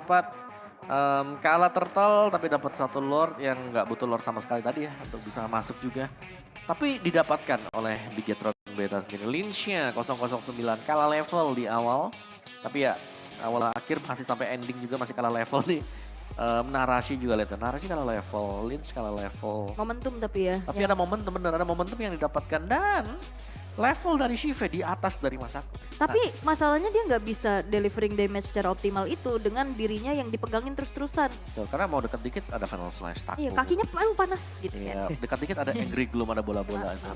dapat kalah turtle tapi dapat satu lord yang nggak butuh lord sama sekali tadi ya untuk bisa masuk juga. Tapi didapatkan oleh Bigetron Beta sendiri. Lynch-nya 009 kalah level di awal. Tapi ya awal akhir masih sampai ending juga masih kalah level nih. Narashi juga lihat, Narashi kalah level, Lynch kalah level. Momentum tapi ya. Tapi ada momentum, benar ada momentum yang didapatkan dan level dari Shive di atas dari Masako. Tapi masalahnya dia nggak bisa delivering damage secara optimal itu dengan dirinya yang dipegangin terus-terusan. Betul, karena mau dekat dikit ada Final Slash takut. Iya, kakinya panas gitu Iya, kan. dekat dikit ada Angry Gloom, ada bola-bola itu.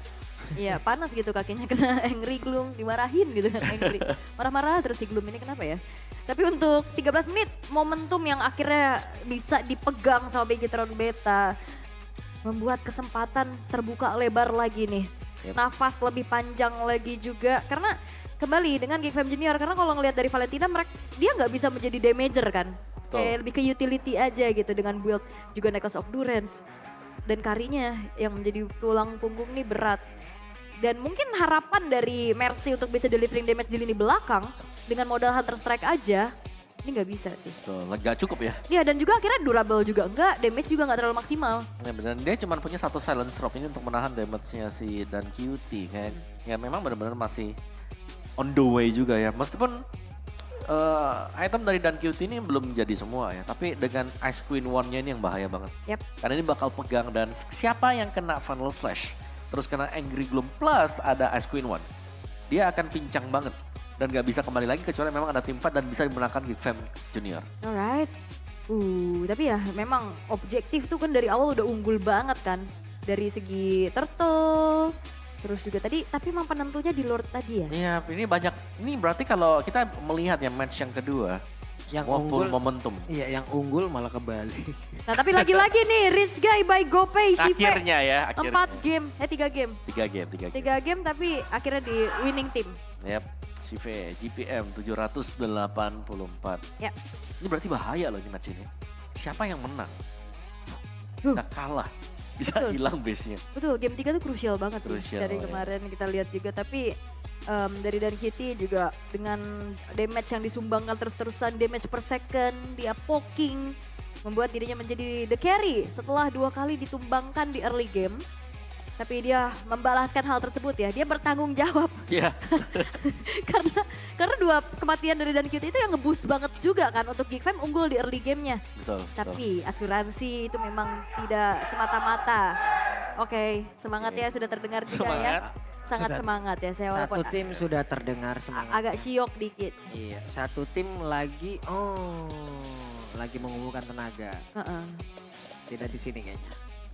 Iya, panas gitu kakinya kena Angry Gloom, dimarahin gitu kan Angry. Marah-marah terus si Gloom ini kenapa ya? Tapi untuk 13 menit momentum yang akhirnya bisa dipegang sama Bigetron Beta membuat kesempatan terbuka lebar lagi nih. Yep. Nafas lebih panjang lagi juga karena kembali dengan Geek Fam Junior karena kalau ngelihat dari Valentina dia nggak bisa menjadi damager kan. Betul. Kayak lebih ke utility aja gitu dengan build juga Necklace of Durance dan karinya yang menjadi tulang punggung nih berat. Dan mungkin harapan dari Mercy untuk bisa delivering damage di lini belakang dengan modal Hunter Strike aja, ini nggak bisa sih. Betul, nggak cukup ya. Iya dan juga akhirnya durable juga enggak, damage juga nggak terlalu maksimal. Ya benar, dia cuma punya satu silence drop ini untuk menahan damage-nya si dan QT kan. Ya memang benar-benar masih on the way juga ya. Meskipun item dari dan QT ini belum jadi semua ya. Tapi dengan Ice Queen One-nya ini yang bahaya banget. Yap. Karena ini bakal pegang dan siapa yang kena Final Slash, terus kena Angry Gloom plus ada Ice Queen One, dia akan pincang banget. Dan gak bisa kembali lagi kecuali memang ada tim fight dan bisa dimenangkan Geek Fam Junior. Alright. Tapi ya memang objektif tuh kan dari awal udah unggul banget kan. Dari segi turtle, terus juga tadi, tapi memang penentunya di Lord tadi ya. Iya, ini banyak, ini berarti kalau kita melihat ya match yang kedua, Yang semua unggul, full momentum. Iya, yang unggul malah kebalik. Nah tapi lagi-lagi nih, Rich Guy by GoPay, Shive. Akhirnya ya, akhirnya. 4 game, 3 game. 3 game, 3 game. 3 game tapi akhirnya di winning team. Yap, Shive, GPM 784. Ya. Ini berarti bahaya loh ini match ini. Siapa yang menang? Huh. Nggak kalah, bisa Betul. hilang base-nya. Betul, game 3 tuh krusial banget sih Crucial, dari ya. kemarin kita lihat juga. Tapi dari Dan Kitty juga dengan damage yang disumbangkan terus-terusan, damage per second, dia poking, membuat dirinya menjadi the carry setelah 2 kali ditumbangkan di early game. Tapi dia membalaskan hal tersebut ya, dia bertanggung jawab Iya, karena 2 kematian dari Dan Kitty itu yang nge-boost banget juga kan untuk Geek Fam unggul di early gamenya. betul. betul. Tapi asuransi itu memang tidak semata-mata. Oke, semangat ya sudah terdengar juga ya. Semangat. Sangat Sudah. semangat ya saya walaupun Satu tim sudah terdengar semangat. agak syok dikit. Iya, satu tim lagi, lagi mengumpulkan tenaga. Heeh. Tidak di sini kayaknya.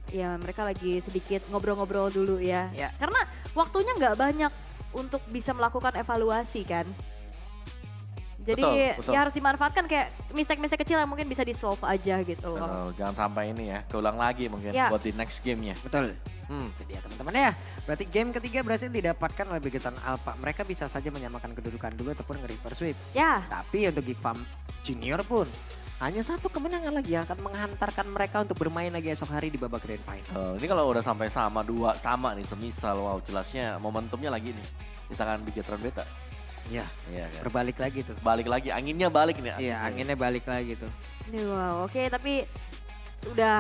Ya mereka lagi sedikit ngobrol-ngobrol dulu ya. Ya. Karena waktunya nggak banyak untuk bisa melakukan evaluasi kan. Jadi Betul, betul. ya harus dimanfaatkan kayak mistake-mistake kecil yang mungkin bisa di-solve aja gitu loh. Betul, jangan sampai ini ya, keulang lagi mungkin Ya. buat di next game-nya. Betul. Hmm. Itu dia teman-teman ya. Berarti game ketiga berhasil didapatkan oleh Bigetron Alpha. Mereka bisa saja menyamakan kedudukan dulu ataupun nge-reverse sweep. Ya, Tapi untuk Geek Fam Junior pun hanya satu kemenangan lagi yang akan menghantarkan mereka untuk bermain lagi esok hari di babak grand final. Ini kalau udah sampai sama 2 sama nih semisal, wow jelasnya momentumnya lagi nih di tangan Bigetron Beta. Iya, Iya kan. berbalik lagi tuh. Balik lagi, anginnya balik nih. Iya, anginnya balik lagi tuh. wow, oke tapi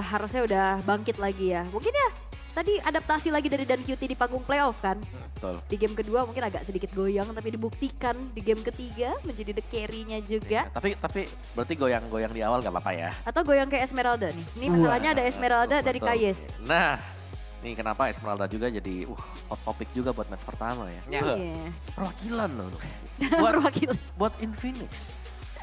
harusnya udah bangkit lagi ya. Mungkin ya tadi adaptasi lagi dari Dan QT di panggung playoff kan. Betul. Di game kedua mungkin agak sedikit goyang tapi dibuktikan di game ketiga menjadi the carry-nya juga. Tapi berarti goyang-goyang di awal gak apa-apa ya. Atau goyang kayak Esmeralda nih. Ini masalahnya ada Esmeralda dari Betul. Kayes. Nah, nih kenapa Esmeralda juga jadi hot topic juga buat match pertama ya. Ya. Iya. Perwakilan loh. Buat, Perwakilan. buat Infinix.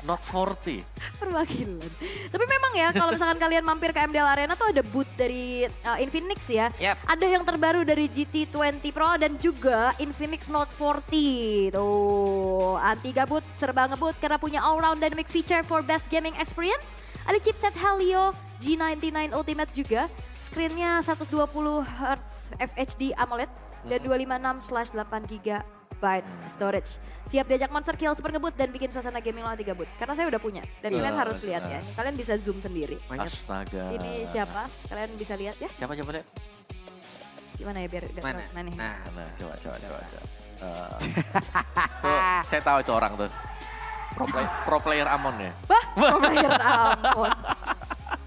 Not 40. Perwakilan. Tapi memang ya kalau misalkan kalian mampir ke MDL Arena tuh ada booth dari Infinix ya. Yap. Ada yang terbaru dari GT20 Pro dan juga Infinix Note 40. Tuh, anti gabut, serba ngebut karena punya all-round dynamic feature for best gaming experience. Ada chipset Helio G99 Ultimate juga. Screen-nya 120 Hz FHD AMOLED dan 256/8 GB storage. Siap diajak monster kill super ngebut dan bikin suasana gaming lo anti gabut. Karena saya udah punya dan kalian harus lihat ya. Kalian bisa zoom sendiri. Banyak. Astaga. Ini siapa? Kalian bisa lihat ya. Siapa coba lihat? Gimana ya biar Mana? nih. Nah, coba. Tuh, saya tahu itu orang tuh. Pro player Amon ya. Bah, pro player ampun.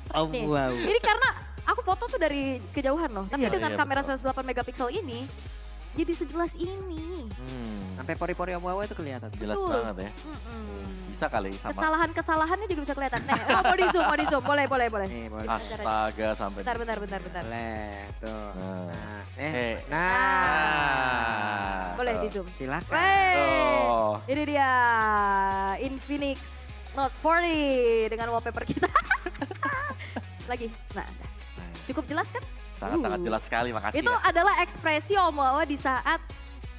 Oh Nih, wow. ini karena aku foto tuh dari kejauhan loh. Tapi Iya, dengan iya, kamera betul. 108 megapiksel ini, jadi sejelas ini. Sampai pori-pori Om itu kelihatan. Jelas Betul. banget ya. Bisa kali sama. Kesalahan-kesalahannya juga bisa kelihatan. Nih, mau di zoom. Boleh. Nih, boleh. Astaga sampai. Bentar. Boleh, tuh. Nah. Nah, Nah. Boleh di zoom. silakan. Oh. Ini dia Infinix Note 40 dengan wallpaper kita. Lagi. Nah, cukup jelas kan? Sangat-sangat jelas sekali, makasih Itu ya. adalah ekspresi Om Wawa di saat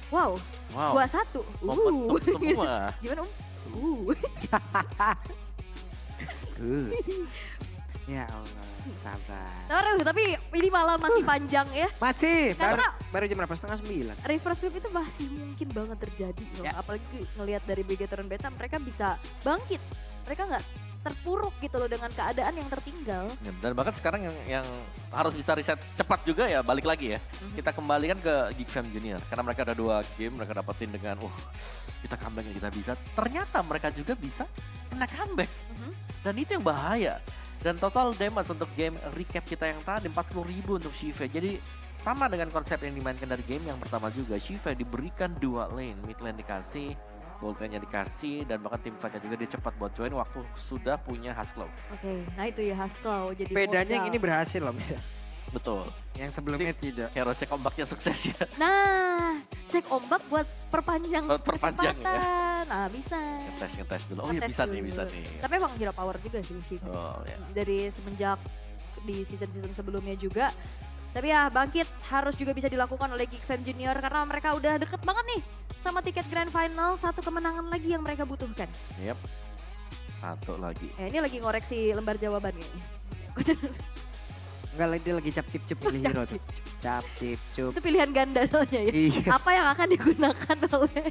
wow, Wow, 21. momentum semua. Gimana Om? Ya Allah, sabar. Aduh, tapi ini malah masih panjang ya. Masih, Karena- baru jam berapa? Setengah 9. Reverse sweep itu masih mungkin banget terjadi loh. Ya. Apalagi ngelihat dari Bigetron Beta, mereka bisa bangkit. Mereka nggak terpuruk gitu loh dengan keadaan yang tertinggal. Ya, dan bahkan sekarang yang harus bisa riset cepat juga ya, balik lagi ya. Kita kembalikan ke Geek Fam Junior. Karena mereka ada 2 game, mereka dapetin dengan, kita comeback yang kita bisa. Ternyata mereka juga bisa kena comeback. Dan itu yang bahaya. Dan total damage untuk game recap kita yang tadi 40.000 untuk Shiva. Jadi sama dengan konsep yang dimainkan dari game yang pertama juga. Shiva diberikan 2 lane, mid lane dikasih, gold lane-nya dikasih, dan bahkan tim fight-nya juga dia cepat buat join waktu sudah punya Husklow. Oke, nah itu ya Haskell jadi Bedanya yang modal. ini berhasil loh. Betul. Yang sebelumnya tidak. Hero cek ombaknya sukses ya. Nah, cek ombak buat perpanjang Buat perpanjang ya. kecepatan. Nah, bisa. Ngetes dulu. Oh iya Ngetes bisa nih, dulu. bisa nih. Tapi emang hero power juga sih Shiva. Oh ya. Dari semenjak di season-season sebelumnya juga. Tapi ya bangkit harus juga bisa dilakukan oleh Geek Fam Junior karena mereka udah deket banget nih sama tiket Grand Final. 1 kemenangan lagi yang mereka butuhkan. Yep. 1 lagi. Ini lagi ngoreksi lembar jawaban kayaknya. Enggak, dia lagi cap-cip-cup pilih hero. tuh. Cap-cip-cup. Itu pilihan ganda soalnya ya. Iya. Apa yang akan digunakan oleh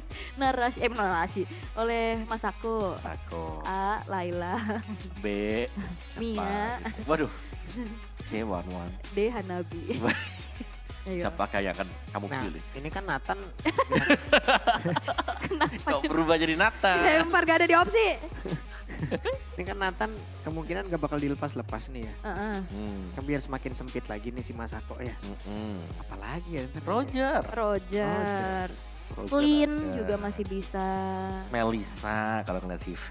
oleh Masako. Sako. A. Laila. B. siapa? Mia. Waduh. C. Wanwan. D. Hanabi. Ayo. Siapakah yang akan kamu Nah, pilih? ini kan Nathan Kok berubah jadi Nathan? Lempar gak ada di opsi. kemungkinan gak bakal dilepas-lepas nih ya. Heeh. Kan biar semakin sempit lagi nih si Masako ya. Apalagi ya ntar. Roger. Roger. Roger Clean ada. juga masih bisa. Melisa kalau ngeliat si V.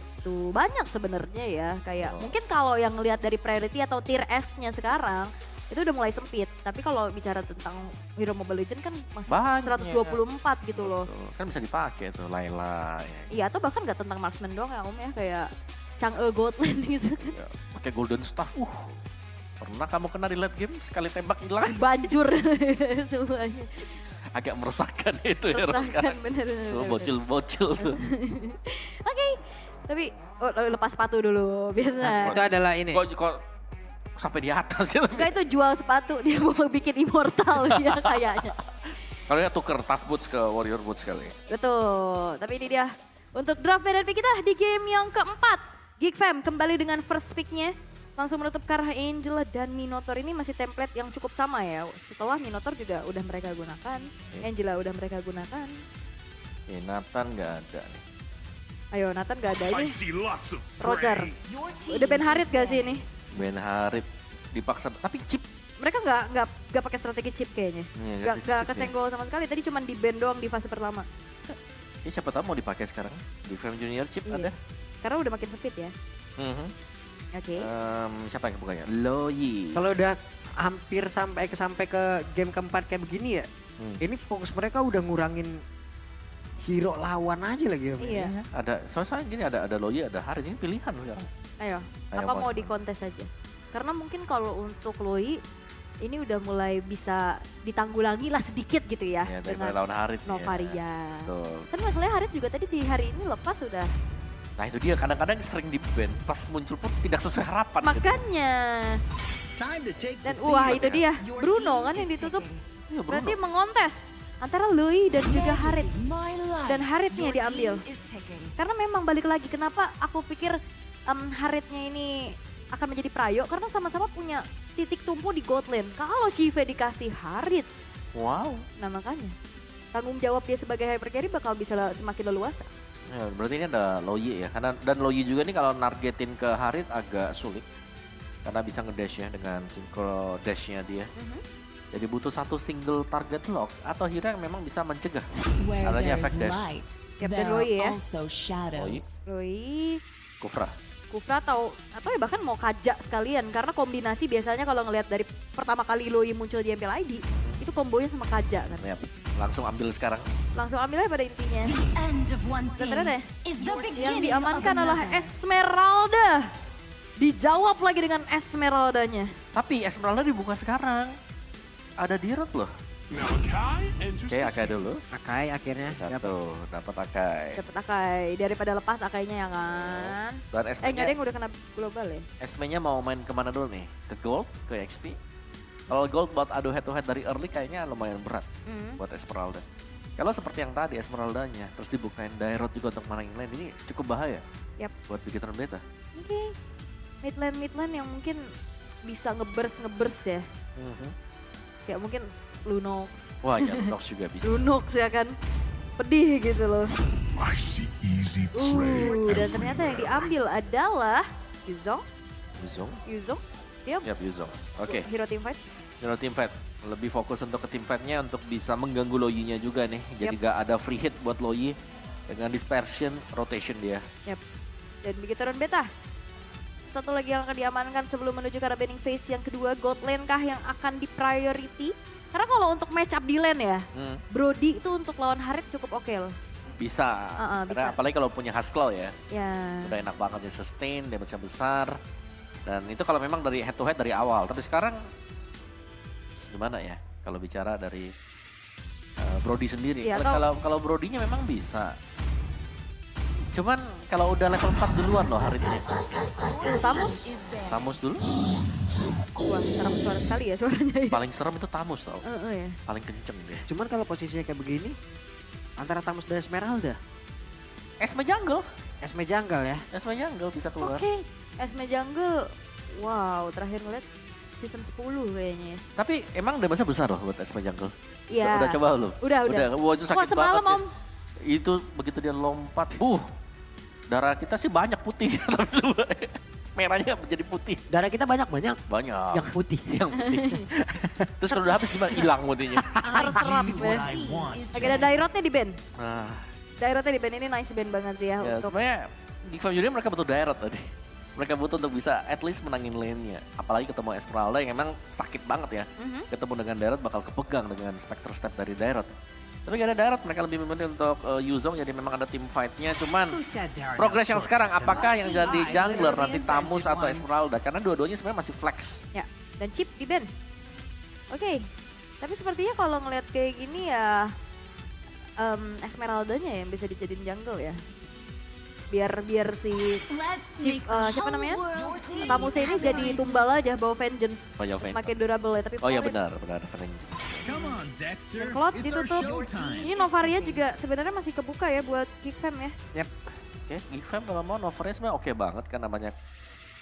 Itu banyak sebenarnya ya. Kayak Oh. mungkin kalau yang ngelihat dari priority atau tier S-nya sekarang itu udah mulai sempit. Tapi kalau bicara tentang Hero Mobile Legends kan masih Banyak. 124 gitu loh. Tuh, kan bisa dipakai tuh Layla. Ya. Iya atau bahkan gak tentang marksman doang ya Om ya. Kayak Chang'e Goldland gitu kan. Ya, pakai Golden Star. Pernah kamu kena di late game sekali tembak hilang? Banjur semuanya. Agak meresahkan itu hero Resahkan sekarang. bener. Tuh, bocil-bocil tuh. Oke. Tapi lepas sepatu dulu biasa. Itu adalah ini. Kok sampai di atas ya? Enggak itu jual sepatu dia mau bikin immortal dia kayaknya. Kalau ya tuker tough boots ke warrior boots kali. Betul. Tapi ini dia untuk draft BNP kita di game yang keempat. Geek Fam kembali dengan first pick-nya. Langsung menutup ke arah Angela dan Minotaur ini masih template yang cukup sama ya. Setelah Minotaur juga udah mereka gunakan. Angela udah mereka gunakan. Nathan nggak ada nih. Ayo Nathan gak ada I ini. see lots of Roger. prey. Udah Ben Harit gak sih ini? Ben Harit dipaksa, tapi chip. Mereka nggak pakai strategi chip kayaknya. Iya, Nggak chip ya. kesenggol sama sekali. Tadi cuma di band doang di fase pertama. Ya, siapa tahu mau dipakai sekarang. Di Fam Junior chip Iya. ada. Karena udah makin sempit ya. Mhm. Oke. Siapa yang bukanya? Loyi. Kalau udah hampir sampai ke game keempat kayak begini ya. Ini fokus mereka udah ngurangin hero lawan aja lagi ya. Iya. Ada, soalnya gini ada Loyi, ada Harit. Ini pilihan sekarang. Ayo, Ayo, apa mau Bang. dikontes aja? Karena mungkin kalau untuk Loi ini udah mulai bisa ditanggulangi lah sedikit gitu ya, Ya, daripada dengan lawan Harit. Novaria. Betul. Kan masalahnya Harit juga tadi di hari ini lepas sudah. Nah itu dia, kadang-kadang sering di ban. Pas muncul pun tidak sesuai harapan. gitu. Makanya. Time to take Dan the wah field. itu dia, Bruno kan yang ditutup. Iya, Bruno. Berarti mengontes antara Loi dan juga Harit. Dan Haritnya diambil. Karena memang balik lagi, kenapa aku pikir Haritnya ini akan menjadi prayo. Karena sama-sama punya titik tumpu di gold lane. Kalau Shiva dikasih Harit, Wow. nah makanya tanggung jawab dia sebagai hyper carry bakal bisa semakin leluasa. Ya, berarti ini ada Loyi ya. Dan Loyi juga nih kalau nargetin ke Harit agak sulit. Karena bisa ngedash ya dengan synchro dashnya dia. Jadi butuh satu single target lock atau hero yang memang bisa mencegah Where adanya there's efek dash. light, Yap, dan there Loi are ya. also shadows. Loi, Kufra. Kufra atau ya bahkan mau Kaja sekalian. Karena kombinasi biasanya kalau ngelihat dari pertama kali Loi muncul di MPL ID, itu kombonya sama Kaja kan. Ya, langsung ambil sekarang. Langsung ambil aja pada intinya. End of one Dan thing ternyata is the yang beginning diamankan of adalah another. Esmeralda. Dijawab lagi dengan Esmeraldanya. Tapi Esmeralda dibuka sekarang. Ada Dirot loh. Now Akai enters Oke, the Akai scene. dulu. Akai akhirnya dapat. Satu, dapat Akai. Dapat Akai daripada lepas Akainya ya kan. Dan Nggak ada SB-nya yang udah kena global ya? SB-nya mau main kemana dulu nih? Ke Gold, ke XP? Kalau Gold buat adu head to head dari early kayaknya lumayan berat buat Esmeralda. Kalau seperti yang tadi Esmeraldanya, terus dibukain Dairot juga untuk main lane, ini cukup bahaya Yap. buat Bigetron Beta. Oke. Mid lane yang mungkin bisa ngeburst ya. Kayak mungkin Lunox. Wah ya, Lunox juga bisa. Lunox ya kan. Pedih gitu loh. I see easy prey Dan ternyata yang diambil adalah Yuzong. Yuzong? Dia Yap, Yuzong. Oke, hero team fight. Hero team fight. Lebih fokus untuk ke team fight-nya untuk bisa mengganggu Loyi-nya juga nih. Jadi gak ada free hit buat Loyi. Dengan dispersion, rotation dia. Yap. Dan Bigetron Beta. Satu lagi yang akan diamankan sebelum menuju ke arah banning phase yang kedua, God lane kah yang akan di priority? Karena kalau untuk match up di lane ya, Brody itu untuk lawan Harit cukup oke loh. Bisa. bisa. Karena apalagi kalau punya Husklaw ya. Ya. Udah enak banget ya sustain, damage-nya besar. Dan itu kalau memang dari head to head dari awal. Tapi sekarang gimana ya kalau bicara dari Brody sendiri. Iya, Kalau Brody-nya memang bisa. Cuman kalau udah level 4 duluan loh hari ini. Tamus. Tamus dulu. Wah, serem suara sekali ya suaranya. Paling serem itu Tamus tau. Ya. Paling kenceng deh. Cuman kalau posisinya kayak begini, antara Tamus dan Esmeralda, Esme Jungle. Esme Jungle ya. Esme Jungle bisa keluar. Esme Jungle. Wow, terakhir ngeliat season 10 kayaknya ya. Tapi emang damage-nya besar loh buat Esme Jungle. Iya. Udah coba lu? Udah. Wah itu sakit Wah, semalam banget Om. ya. Itu begitu dia lompat, darah kita sih banyak putih. Tapi sebenarnya merahnya menjadi putih. Darah kita banyak-banyak Banyak. yang putih. Yang putih. Terus kalau udah habis gimana? Hilang putihnya. Terserap ya. Oke, ada Dairotnya di band. Nah, Dairotnya di band ini nice band banget sih ya. ya Untuk sebenarnya di Fam Junior mereka butuh Dairot tadi. Mereka butuh untuk bisa at least menangin lane-nya. Apalagi ketemu Esmeralda yang emang sakit banget ya. Ketemu dengan Dairot bakal kepegang dengan Spectre Step dari Dairot. Tapi gak ada Dairot, mereka lebih memilih untuk Yuzong, jadi memang ada tim fight-nya. Cuman progres yang sekarang, apakah yang jadi jungler nanti Tamus atau Esmeralda? Karena dua-duanya sebenarnya masih flex. ya, dan chip di band. Oke. Tapi sepertinya kalau ngelihat kayak gini ya Esmeraldanya yang bisa dijadiin jungle ya. Biar si Chip, siapa namanya? Tamusnya ini jadi tumbal aja bawa vengeance. Banyak vengeance. Semakin durable ya. Tapi Oh iya Florid- benar, Vengeance. Come on, Dexter. Cloud It's our ditutup. showtime. Ini Novaria juga sebenarnya masih kebuka ya buat Kick Fam ya. Oke, Geekfam kalau mau Novaria sebenarnya oke banget kan namanya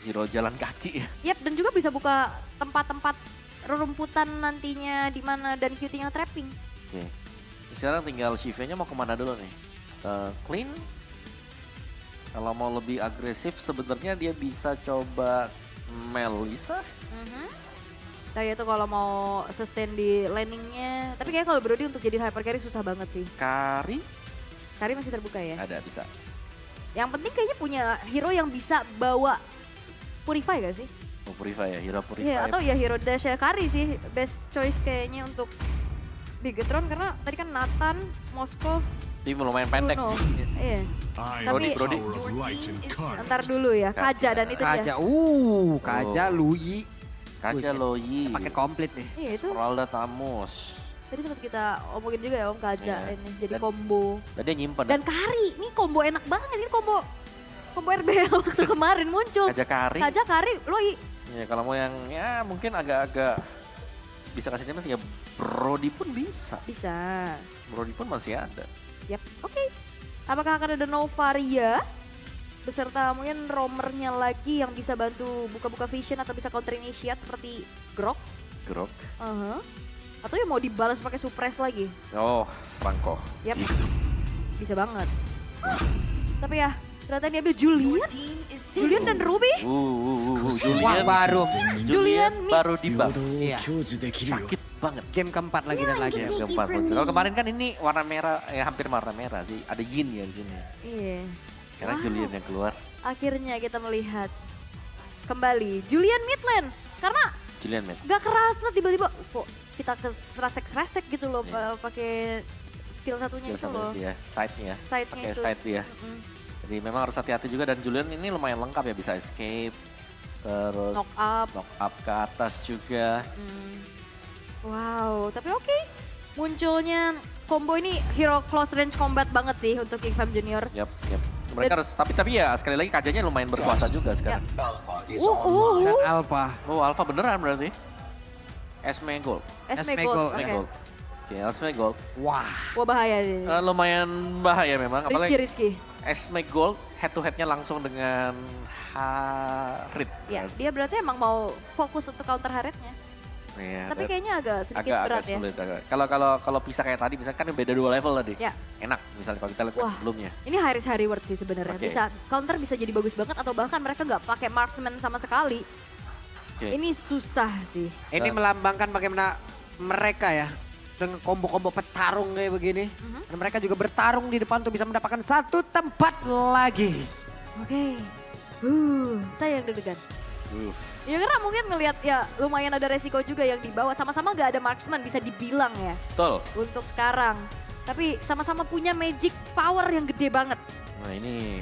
hero jalan kaki ya. Yap, dan juga bisa buka tempat-tempat rerumputan nantinya di mana dan QT-nya trapping. Oke. Sekarang tinggal Shiva-nya mau kemana dulu nih? Clean. Kalau mau lebih agresif sebenarnya dia bisa coba Melissa. Kayak itu kalau mau sustain di landingnya. Tapi kayak kalau Brody untuk jadi hyper carry susah banget sih. Kari Carry masih terbuka ya. ada bisa. Yang penting kayaknya punya hero yang bisa bawa Purify gak sih? Oh, Purify ya, hero Purify. Iya, atau ya hero dash ya Kari sih. Best choice kayaknya untuk Bigetron karena tadi kan Nathan, Moskov, Dia lumayan pendek. Bruno. Iya. I Tapi- am the power of light and carnage. Ntar dulu ya, Kaja dan itu Kaja, dia. Kaja, Luyi. Kaja Loyi. Pakai komplit nih. Iya itu. Esmeralda Tamus. Tadi sempat kita omongin juga ya Om Kaja Iya. ini jadi Dan- combo. Tadi dia nyimpen. Dan Kari, ini combo enak banget ini combo RBL waktu kemarin muncul. Kaja Kari. Kaja Kari, Loi. Ya kalau mau yang ya mungkin agak-agak bisa kasih damage ya Brody pun bisa. Bisa. Brody pun masih ada. Yap, oke. Apakah akan ada Novaria beserta mungkin roamernya lagi yang bisa bantu buka-buka vision atau bisa counter initiate seperti Grok? Grok. Atau yang mau dibalas pakai suppress lagi? Oh, Franco. Yap, bisa banget. Tapi ya, ternyata dia ambil Julian. Julian dan Ruby. Julian baru. Julian baru di buff. Iya. Sakit banget. Game keempat lagi dan lagi. Yang keempat muncul. Kalau kemarin kan ini warna merah, hampir warna merah sih. Ada Yin ya di sini. Iya. Karena Julian yang keluar. Akhirnya kita melihat kembali Julian mid lane. Karena Julian man. gak kerasa tiba-tiba kok kita ke resek gitu loh pakai skill satunya itu loh. Dia, side-nya. Side-nya Pakai itu. side dia. Jadi memang harus hati-hati juga dan Julian ini lumayan lengkap ya, bisa escape. Terus Knock up. knock up ke atas juga. Wow, tapi oke. Munculnya combo ini hero close range combat banget sih untuk King Fam Junior. Yap. Mereka harus, tapi ya sekali lagi kajanya lumayan berkuasa juga sekarang. Dan Alpha. Oh, Alpha beneran berarti. Esme Gold. Esme Esme Gold, Gold. oke. Esme Gold. Oke, Esme Gold. Wah. Wah bahaya nih. Lumayan bahaya memang. Apalagi Rizky. Esme Gold head to headnya langsung dengan Harit. Ya, dia berarti emang mau fokus untuk counter Haretnya. Iya, Tapi kayaknya agak sedikit agak berat ya. sulit. Kalau bisa kayak tadi, misalkan kan beda 2 level tadi. Ya. Enak, misalnya kalau kita lihat Wah. sebelumnya. Ini high risk high reward sih sebenarnya. Oke. Bisa counter bisa jadi bagus banget atau bahkan mereka nggak pakai marksman sama sekali. Oke. Ini susah sih. Ini melambangkan bagaimana mereka ya dengan combo-combo petarung kayak begini. Dan mereka juga bertarung di depan untuk bisa mendapatkan satu tempat lagi. Oke. Saya yang deg-degan. Ya karena mungkin ngelihat ya lumayan ada resiko juga yang dibawa. Sama-sama nggak ada marksman bisa dibilang ya Betul. untuk sekarang. Tapi sama-sama punya magic power yang gede banget. Nah ini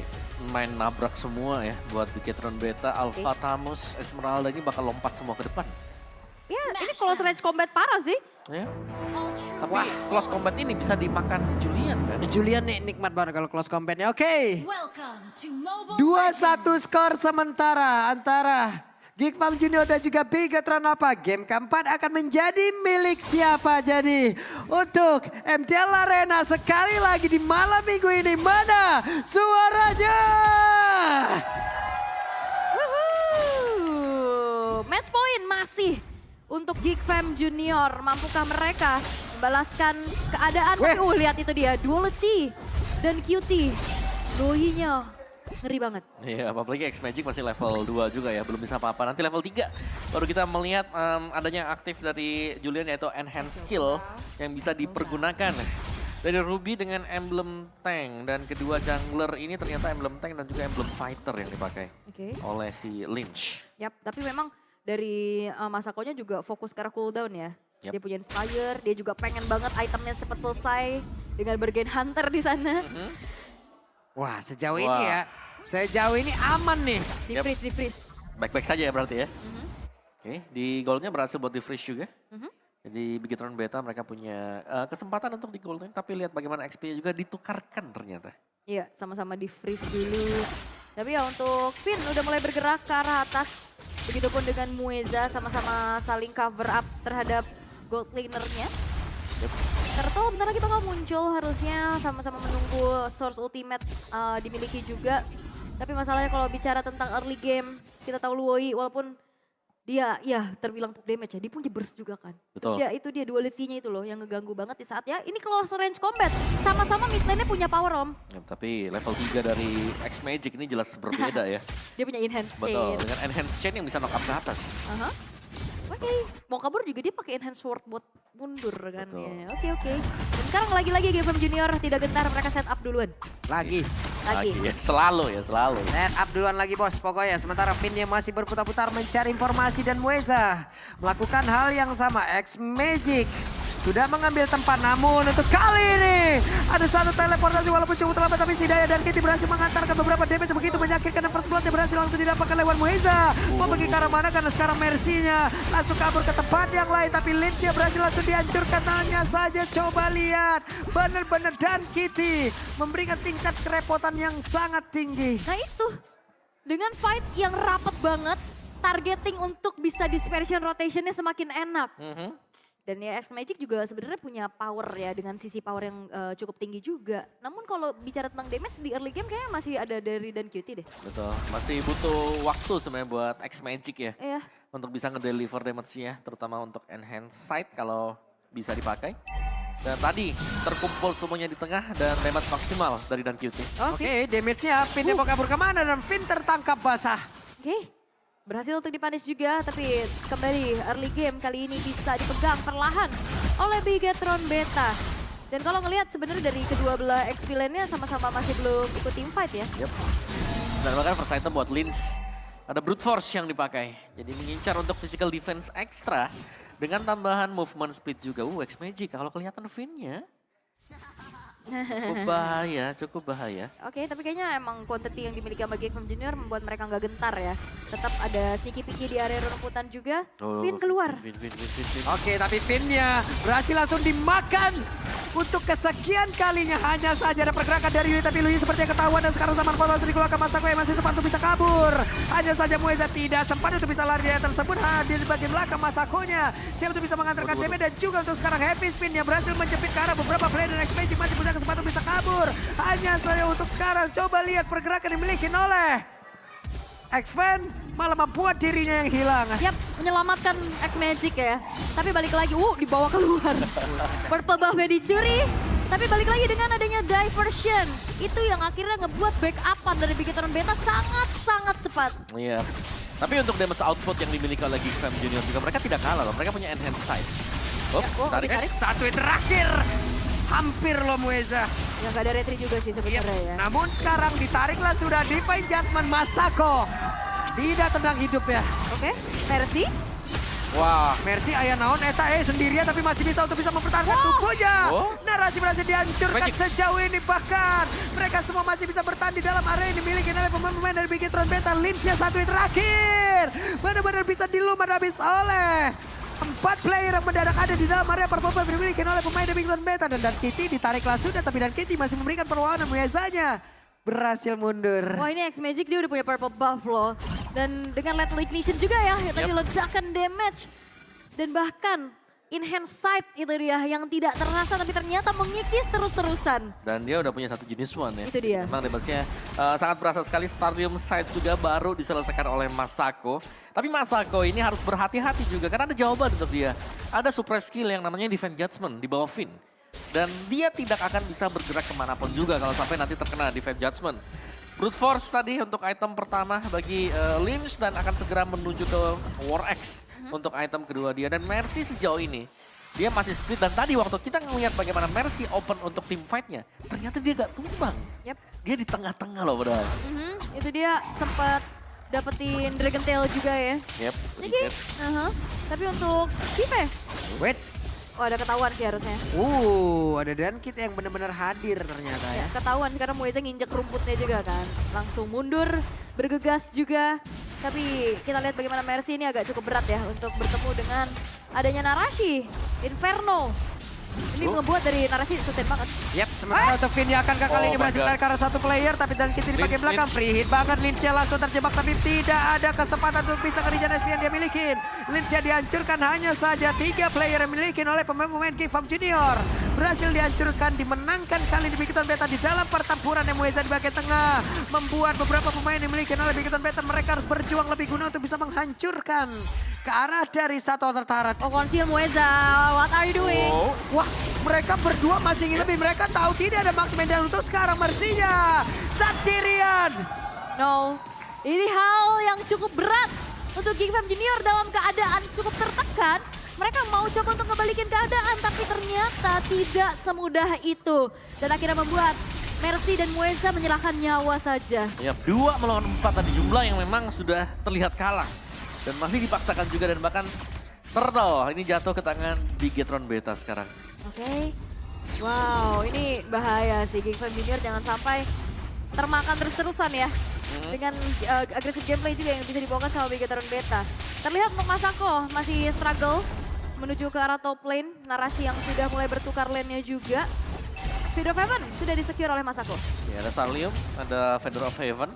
main nabrak semua ya buat Bigetron Beta, Alpha, Tamus, Esmeralda ini bakal lompat semua ke depan. Ya ini close range combat parah sih. Ya. Tapi close combat ini bisa dimakan Julian kan? Julian nih nikmat banget kalau close combat-nya. Oke. Welcome to Mobile 2-1 skor sementara antara Geek Fam Junior dan juga Bigetron Alpha. Game keempat akan menjadi milik siapa? Jadi untuk MTL Arena sekali lagi di malam minggu ini, mana suaranya? Match point masih untuk Geek Fam Junior. Mampukah mereka membalaskan keadaan? Tapi lihat itu dia, Duality dan QT. Lohinya ngeri banget. Iya, apalagi X-Magic masih level 2 juga ya, belum bisa apa-apa. Nanti level 3 baru kita melihat adanya aktif dari Julian yaitu Enhance Skill yang bisa dipergunakan. Dari Ruby dengan emblem tank dan kedua jungler ini ternyata emblem tank dan juga emblem fighter yang dipakai Oke. oleh si Lynch. Yap, tapi memang dari Masakonya juga fokus ke arah cooldown ya. Yap. Dia punya Inspire, dia juga pengen banget itemnya cepat selesai dengan bergain Hunter di sana. Wah, sejauh ini ya. Sejauh ini aman nih. Yap. Di freeze. Baik-baik saja ya berarti ya. Oke, di goldnya berhasil buat di-freeze juga. Jadi Bigetron Beta mereka punya kesempatan untuk di goldnya, tapi lihat bagaimana XP juga ditukarkan ternyata. Iya, sama-sama di freeze dulu. Tapi ya untuk Finn udah mulai bergerak ke arah atas. Begitupun dengan Mueza sama-sama saling cover up terhadap gold lanernya. Turtle bentar lagi bakal muncul, harusnya sama-sama menunggu source ultimate dimiliki juga. Tapi masalahnya kalau bicara tentang early game, kita tahu Luoi walaupun dia ya terbilang poke damage ya, dia punya burst juga kan. Betul. Itu dia duality-nya itu loh yang ngeganggu banget di saat ya ini close range combat. Sama-sama mid lane-nya punya power Om. Ya, tapi level 3 dari X-Magic ini jelas berbeda ya. Dia punya enhance Betul, chain. dengan enhance chain yang bisa knock up ke atas. Aha. Oke, mau kabur juga dia pakai enhance sword buat mundur kan. Betul. Ya. Oke. Dan sekarang lagi-lagi GFM Junior tidak gentar, mereka set up duluan. Lagi. Lagi. Ya, selalu. Set up duluan lagi bos pokoknya. Sementara Finnya masih berputar-putar mencari informasi dan Mueza melakukan hal yang sama. X-Magic sudah mengambil tempat, namun untuk kali ini ada satu teleportasi walaupun cukup terlambat, tapi si Daya dan Kitty berhasil mengantarkan beberapa damage begitu menyakitkan, dan first blood yang berhasil langsung didapatkan lewat Mueza. Mau pergi ke arah mana karena sekarang Mercy-nya langsung kabur ke tempat yang lain, tapi Lynch berhasil langsung dihancurkan. Hanya saja coba lihat benar-benar dan Kitty memberikan tingkat kerepotan yang sangat tinggi. Nah itu, dengan fight yang rapat banget, targeting untuk bisa dispersion rotationnya semakin enak. Dan ya X-Magic juga sebenarnya punya power ya, dengan sisi power yang cukup tinggi juga. Namun kalau bicara tentang damage di early game kayaknya masih ada dari dan Cutie deh. Betul, masih butuh waktu sebenarnya buat X-Magic ya. Iya. Untuk bisa ngedeliver damage-nya, terutama untuk enhance sight kalau bisa dipakai. Dan tadi terkumpul semuanya di tengah dan damage maksimal dari Dan Cutie. Oke, damage-nya Finn mau kabur kemana dan Finn tertangkap basah. Oke, berhasil untuk dipunish juga, tapi kembali early game kali ini bisa dipegang perlahan oleh Bigetron Beta. Dan kalau ngelihat sebenarnya dari kedua belah XP lane-nya sama-sama masih belum ikut team fight ya. Yep. Dan bahkan first item buat Lynch. Ada brute force yang dipakai. Jadi mengincar untuk physical defense ekstra. Dengan tambahan movement speed juga. X-Magic kalau kelihatan Finn-nya. Cukup bahaya. Oke, tapi kayaknya emang quantity yang dimiliki sama Geekfam Junior membuat mereka nggak gentar ya. Tetap ada sneaky picky di area rumputan juga. Finn keluar. Finn. Oke, tapi Finn-nya berhasil langsung dimakan. Untuk kesekian kalinya hanya saja ada pergerakan dari Yui, tapi Lui seperti yang ketahuan dan sekarang zaman foto dikeluarkan Masako yang masih sempat untuk bisa kabur. Hanya saja Mueza tidak sempat untuk bisa lari dari tersebut, hadir di bagian belakang Masakonya. Siap untuk bisa mengantarkan damage dan juga untuk sekarang Heavy Spin-nya berhasil menjepit ke arah beberapa player dan X-Magic masih punya kesempatan bisa kabur. Hanya saja untuk sekarang coba lihat pergerakan dimiliki oleh X-Fan malah membuat dirinya yang hilang. Yap, menyelamatkan X-Magic ya. Tapi balik lagi, dibawa keluar. Purple buff-nya dicuri. Tapi balik lagi dengan adanya diversion. Itu yang akhirnya ngebuat backupan dari Bigetron Beta sangat-sangat cepat. Iya. Tapi untuk damage output yang dimiliki oleh Geekfam Junior juga mereka tidak kalah loh. Mereka punya enhance sight. Tarik. Satu yang terakhir. Hampir loh Mueza. Ya nggak ada retry juga sih sebenarnya ya. Namun sekarang ditariklah sudah Divine Judgment Masako. Tidak tenang hidup ya. Oke, Mercy. Wah. Mercy ayah naon eta sendirian tapi masih bisa untuk bisa mempertahankan tubuhnya. Narasi berhasil dihancurkan sejauh ini bahkan. Mereka semua masih bisa bertahan di dalam area yang dimiliki oleh pemain-pemain dari Bigetron Beta. Lynch-nya satu yang terakhir. Benar-benar bisa dilumah habis oleh 4 player yang mendadak ada di dalam area performa yang dimiliki oleh pemain dari Bigetron Beta. Dan Kitty ditariklah sudah tapi Dan Kitty masih memberikan perlawanan biasanya. Berhasil mundur. Wah ini X-Magic dia udah punya purple buff loh. Dan dengan Lethal Ignition juga ya, yang tadi ledakan damage. Dan bahkan enhance sight itu dia yang tidak terasa tapi ternyata mengikis terus-terusan. Dan dia udah punya satu jenis one ya. Itu dia. Memang damage-nya sangat berasa sekali. Stadium sight juga baru diselesaikan oleh Masako. Tapi Masako ini harus berhati-hati juga karena ada jawaban untuk dia. Ada suppress skill yang namanya Divine Judgment di bawah Finn. Dan dia tidak akan bisa bergerak kemanapun juga kalau sampai nanti terkena Divine Judgment. Brute Force tadi untuk item pertama bagi Lynch dan akan segera menuju ke War X untuk item kedua dia. Dan Mercy sejauh ini dia masih split dan tadi waktu kita ngeliat bagaimana Mercy open untuk team fight-nya, ternyata dia gak tumbang. Yep. Dia di tengah-tengah loh padahal. Itu dia sempat dapetin Dragon Tail juga ya. Yep. Oke. Tapi untuk Shive, Wait. ada ketahuan sih harusnya. Ada Dan Kit yang benar-benar hadir ternyata ya. Ketahuan karena Mueza nginjek rumputnya juga kan. Langsung mundur, bergegas juga. Tapi kita lihat bagaimana Mercy ini agak cukup berat ya untuk bertemu dengan adanya Narashi, Inferno. Ini ngebuat dari Narashi sustain banget. Yap, sementara untuk Finn yang akan kali ini my berhasil God. naik ke arah satu player. Tapi Dan Kit di bagian Lynch, belakang. Lynch. Free hit banget, Lynch langsung terjebak. Tapi tidak ada kesempatan untuk bisa ngerejan SP yang dia miliki. Lynch dihancurkan hanya saja 3 player yang miliki oleh pemain-pemain Geekfam Junior. Berhasil dihancurkan, dimenangkan kali di Bigetron Beta di dalam pertempuran yang Mueza di bagian tengah. Membuat beberapa pemain yang miliki oleh Bigetron Beta mereka harus berjuang lebih guna untuk bisa menghancurkan ke arah dari satu Tartaret. Oh konsil Mueza, what are you doing? Wah, mereka berdua masih ingin lebih. Mereka tahu tidak ada Max Medan untuk sekarang Mercy-nya. Satirian. No, ini hal yang cukup berat untuk Geekfam Junior dalam keadaan cukup tertekan. Mereka mau coba untuk ngebalikin keadaan, tapi ternyata tidak semudah itu. Dan akhirnya membuat Mercy dan Mueza menyerahkan nyawa saja. Yap, 2 melawan 4 tadi jumlah yang memang sudah terlihat kalah. Dan masih dipaksakan juga dan bahkan Turtle ini jatuh ke tangan Bigetron Beta sekarang. Oke. Wow, ini bahaya sih Geekfam Junior, jangan sampai termakan terus-terusan ya. Dengan agresif gameplay juga yang bisa dibawakan sama Bigetron Beta. Terlihat untuk Masako masih struggle menuju ke arah top lane. Narashi yang sudah mulai bertukar lane-nya juga. Feather of Heaven sudah di-secure oleh Masako. Ya, ada Stadium, ada Feather of Heaven.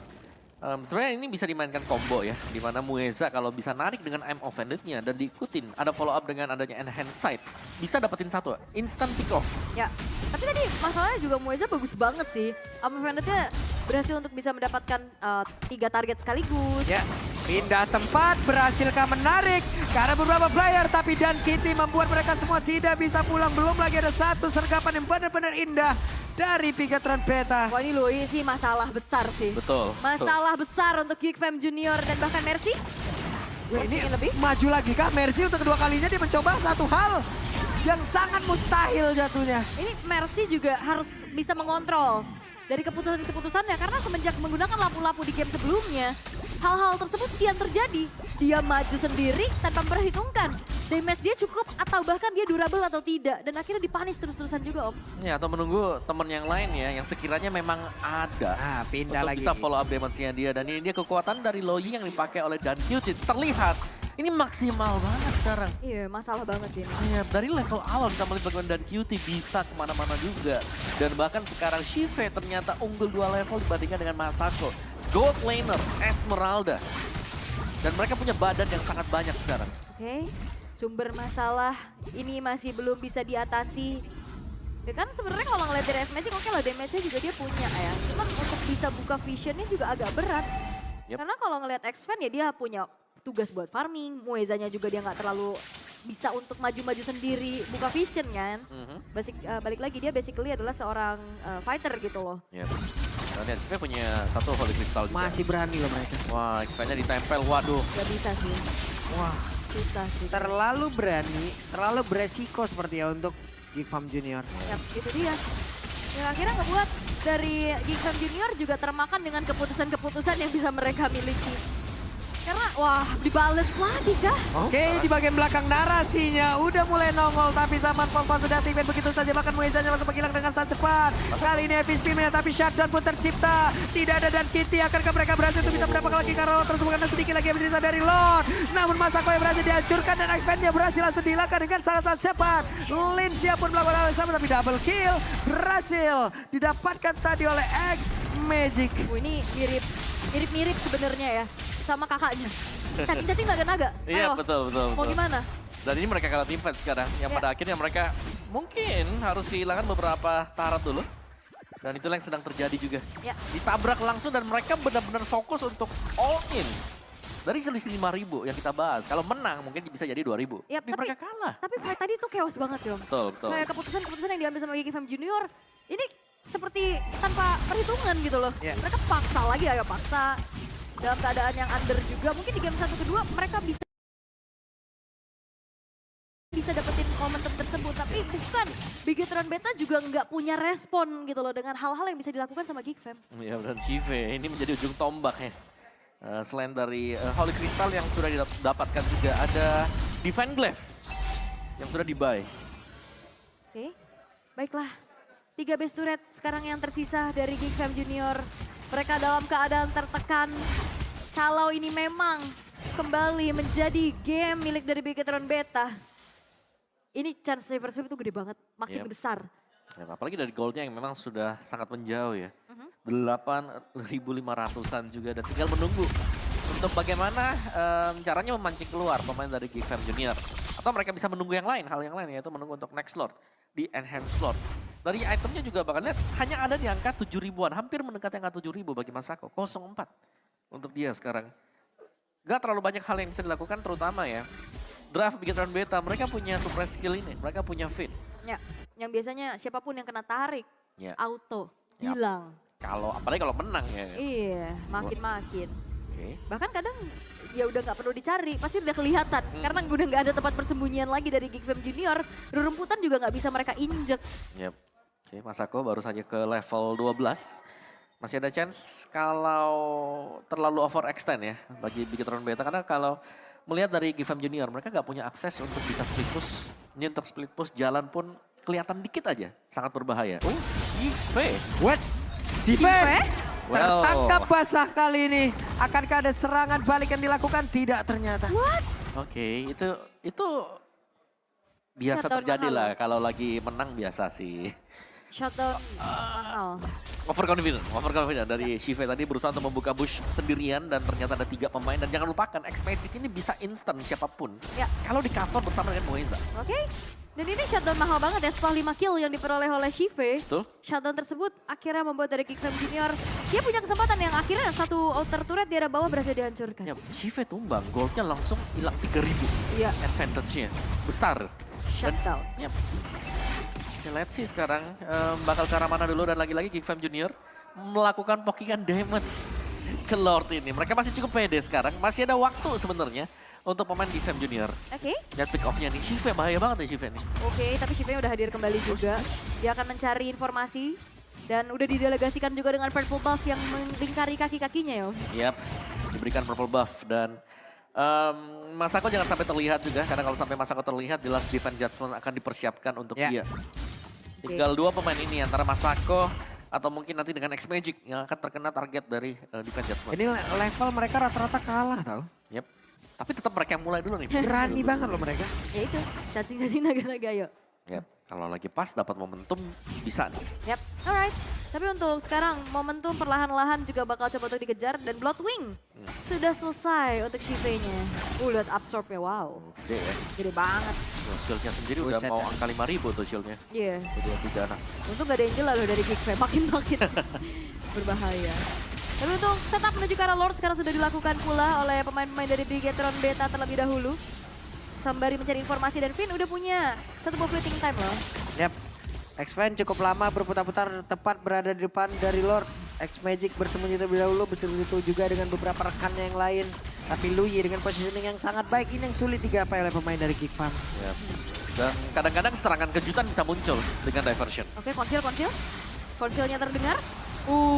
Sebenarnya ini bisa dimainkan combo ya, di mana Mueza kalau bisa narik dengan I'm Offended-nya dan diikutin, ada follow up dengan adanya Enhance Sight, bisa dapetin satu, instant pick off. Ya, tapi tadi masalahnya juga Mueza bagus banget sih. I'm Offended-nya berhasil untuk bisa mendapatkan 3 target sekaligus. Ya, Pindah tempat, berhasilkah menarik? Karena beberapa player, tapi Dan Kitty membuat mereka semua tidak bisa pulang. Belum lagi ada satu sergapan yang benar-benar indah dari Bigetron Beta. Wah ini loh, ini sih masalah besar sih. Betul. Masalah besar untuk Geek Fam Junior dan bahkan Mercy. Wah, ini Ingin lebih? maju lagi kah? Mercy untuk kedua kalinya dia mencoba satu hal yang sangat mustahil jatuhnya. Ini Mercy juga harus bisa mengontrol dari keputusan-keputusannya karena semenjak menggunakan lampu-lampu di game sebelumnya, hal-hal tersebut kian terjadi. Dia maju sendiri tanpa memperhitungkan damage dia cukup atau bahkan dia durable atau tidak. Dan akhirnya dipanis terus-terusan juga Om. Ya, atau menunggu temen yang lain ya, yang sekiranya memang ada. Nah, pindah untuk lagi. bisa follow up damage-nya dia. Dan ini dia kekuatan dari Loyi yang dipakai oleh Dan Kyuchi. Terlihat, ini maksimal banget sekarang. Iya masalah banget sih ini. Ya, dari level awal kita melihat bagaimana Dan Kyuchi bisa kemana-mana juga. Dan bahkan sekarang Shive ternyata unggul 2 level dibandingkan dengan Masako. Gold laner, Esmeralda. Dan mereka punya badan yang sangat banyak sekarang. Oke, sumber masalah ini masih belum bisa diatasi. Ya kan sebenarnya kalau ngeliat dari S-Magic, oke lah damage-nya juga dia punya ya. Cuman untuk bisa buka vision-nya juga agak berat. Yep. Karena kalau ngeliat X-Fan ya dia punya tugas buat farming. Muezanya juga dia nggak terlalu bisa untuk maju-maju sendiri buka vision kan. Balik lagi dia basically adalah seorang fighter gitu loh. Ya. Dan Shive punya satu Holy Crystal juga. Masih berani loh mereka. Wah, X-nya ditempel, waduh. Gak bisa sih, Wah, susah sih. terlalu berani, terlalu beresiko seperti ya untuk Geek Fam Junior. Ya, itu dia. Yang akhirnya ngebuat dari Geek Fam Junior juga termakan dengan keputusan-keputusan yang bisa mereka miliki. Karena wah dibales lagi kah? Oke, di bagian belakang narasinya udah mulai nongol, tapi zaman Pos-Pos sudah aktifin begitu saja, bahkan Muezanya langsung menghilang dengan sangat cepat. Kali ini heavy spinnya, tapi shutdown pun tercipta. Tidak ada Dan Kitty, akankah mereka berhasil untuk bisa mendapatkan lagi karena terus bukan sedikit lagi yang bersisa dari Lord. Namun Masako yang berhasil dihancurkan dan X-Fan-nya berhasil langsung dihilangkan dengan sangat-sangat cepat. Linsia pun melakukan hal yang sama, tapi double kill berhasil didapatkan tadi oleh X-Magic. Ini mirip sebenarnya ya sama kakaknya. Cacing-cacing naga-naga. Iya, Ayo, betul. mau gimana? Dan ini mereka kalah team fight sekarang. Yang Ya. pada akhirnya mereka mungkin harus kehilangan beberapa taraf dulu. Dan itulah yang sedang terjadi juga. Ya. Ditabrak langsung dan mereka benar-benar fokus untuk all in. Dari selisih 5.000 yang kita bahas. Kalau menang mungkin bisa jadi 2.000. Ya, Tapi mereka kalah. Tapi fight tadi tuh chaos banget sih Om. Betul. Kayak keputusan-keputusan yang diambil sama Geek Fam Junior, ini seperti tanpa perhitungan gitu loh. Ya. Mereka paksa lagi, ayo paksa. Dalam keadaan yang under juga, mungkin di game 1 kedua mereka bisa dapetin momentum tersebut. Tapi bukan, Bigetron Beta juga nggak punya respon gitu loh dengan hal-hal yang bisa dilakukan sama Geek Fam. Ya, dan Shive ini menjadi ujung tombak ya. Selain dari Holy Crystal yang sudah didapatkan juga ada Divine Glaive yang sudah di-buy. Oke, baiklah. 3 base turret sekarang yang tersisa dari Geek Fam Junior. Mereka dalam keadaan tertekan. Kalau ini memang kembali menjadi game milik dari Bigetron Beta, ini chance reverse sweep itu gede banget, makin Yep. besar. Ya, apalagi dari goldnya yang memang sudah sangat menjauh ya. 8.500-an juga dan tinggal menunggu untuk bagaimana caranya memancing keluar pemain dari Geek Fam Junior. Atau mereka bisa menunggu yang lain, hal yang lain yaitu menunggu untuk next slot di enhance slot. Dari itemnya juga bahkan lihat hanya ada di angka 7.000-an, hampir mendekati angka 7.000 bagi Masako. 04 untuk dia sekarang. Gak terlalu banyak hal yang bisa dilakukan terutama ya. Draft Bigetron Beta, mereka punya suppress skill ini, mereka punya fit. Ya, yang biasanya siapapun yang kena tarik, Ya. auto, Yap. hilang. Apalagi kalau menang ya. Iya, makin-makin. Oke. Bahkan kadang ya udah nggak perlu dicari, pasti udah kelihatan. Karena udah nggak ada tempat persembunyian lagi dari Geek Fam Junior, rerumputan juga nggak bisa mereka injek. Yep. Oke, Masako baru saja ke level 12. Masih ada chance kalau terlalu overextend ya bagi Bigetron Beta. Karena kalau melihat dari Geek Fam Junior, mereka nggak punya akses untuk bisa split push. Ini untuk split push jalan pun kelihatan dikit aja, sangat berbahaya. Oh, Shive. What? Shive Well. tertangkap basah kali ini. Akankah ada serangan balik yang dilakukan? Tidak ternyata. Oke, itu biasa Shutdown terjadi mahal. lah. Kalau lagi menang biasa sih. Shutdown mahal. Overconfident dari Shive tadi berusaha untuk membuka bush sendirian dan ternyata ada 3 pemain. Dan jangan lupakan X-Magic ini bisa instant siapapun. Ya. Kalau di cover bersama dengan Moeza. Oke, Dan ini shutdown mahal banget ya setelah 5 kill yang diperoleh oleh Shive. Betul. Shutdown tersebut akhirnya membuat dari Geekfam Junior dia punya kesempatan yang akhirnya satu outer turret di arah bawah berhasil dihancurkan. Ya, Shive tumbang, goldnya langsung hilang 3.000. Iya, Advantage-nya besar. shutdown. Yap. Ya, let's see sekarang bakal ke arah mana dulu dan lagi-lagi Geekfam Junior melakukan pokingan damage ke Lord ini. Mereka masih cukup pede sekarang, masih ada waktu sebenarnya untuk pemain Geekfam Junior. Oke, Lihat pick off-nya nih, Shive bahaya banget nih Shive nih. oke, tapi Shive udah hadir kembali juga. Dia akan mencari informasi dan udah didelegasikan juga dengan purple buff yang melingkari kaki-kakinya yo. Yap, diberikan purple buff dan Masako jangan sampai terlihat juga karena kalau sampai Masako terlihat jelas defense judgment akan dipersiapkan untuk Ya. dia. Tinggal dua pemain ini antara Masako atau mungkin nanti dengan X Magic yang akan terkena target dari defense judgment. Ini level mereka rata-rata kalah tau. Yap. Tapi tetap mereka yang mulai dulu nih. Berani banget loh mereka. Ya itu, cacing-cacing naga-naga yuk. Yap. Kalau lagi pas dapat momentum bisa nih. Yap, alright. Tapi untuk sekarang momentum perlahan-lahan juga bakal coba untuk dikejar dan Bloodwing sudah selesai untuk Shive-nya. Lihat absorb-nya, wow. Gede ya. Gede banget. Tuh, shieldnya sendiri udah Buset, mau ya. angka 5.000 tuh shieldnya. Iya, Kedua tiga anak. untung gak ada yang jelas loh dari Geekfam, makin-makin berbahaya. Tapi untuk setup menuju ke arah Lord sekarang sudah dilakukan pula oleh pemain-pemain dari Bigetron Beta terlebih dahulu. Sembari mencari informasi dan Finn udah punya satu buah fleeting time loh. Yap. X-Fan cukup lama berputar-putar tepat berada di depan dari Lord. X-Magic bersembunyi terlebih dahulu, bersembunyi juga dengan beberapa rekannya yang lain. Tapi Luyi dengan positioning yang sangat baik ini yang sulit digapai oleh pemain dari Geekfam. Yap. Dan kadang-kadang serangan kejutan bisa muncul dengan diversion. Oke, konsil. Konsilnya terdengar.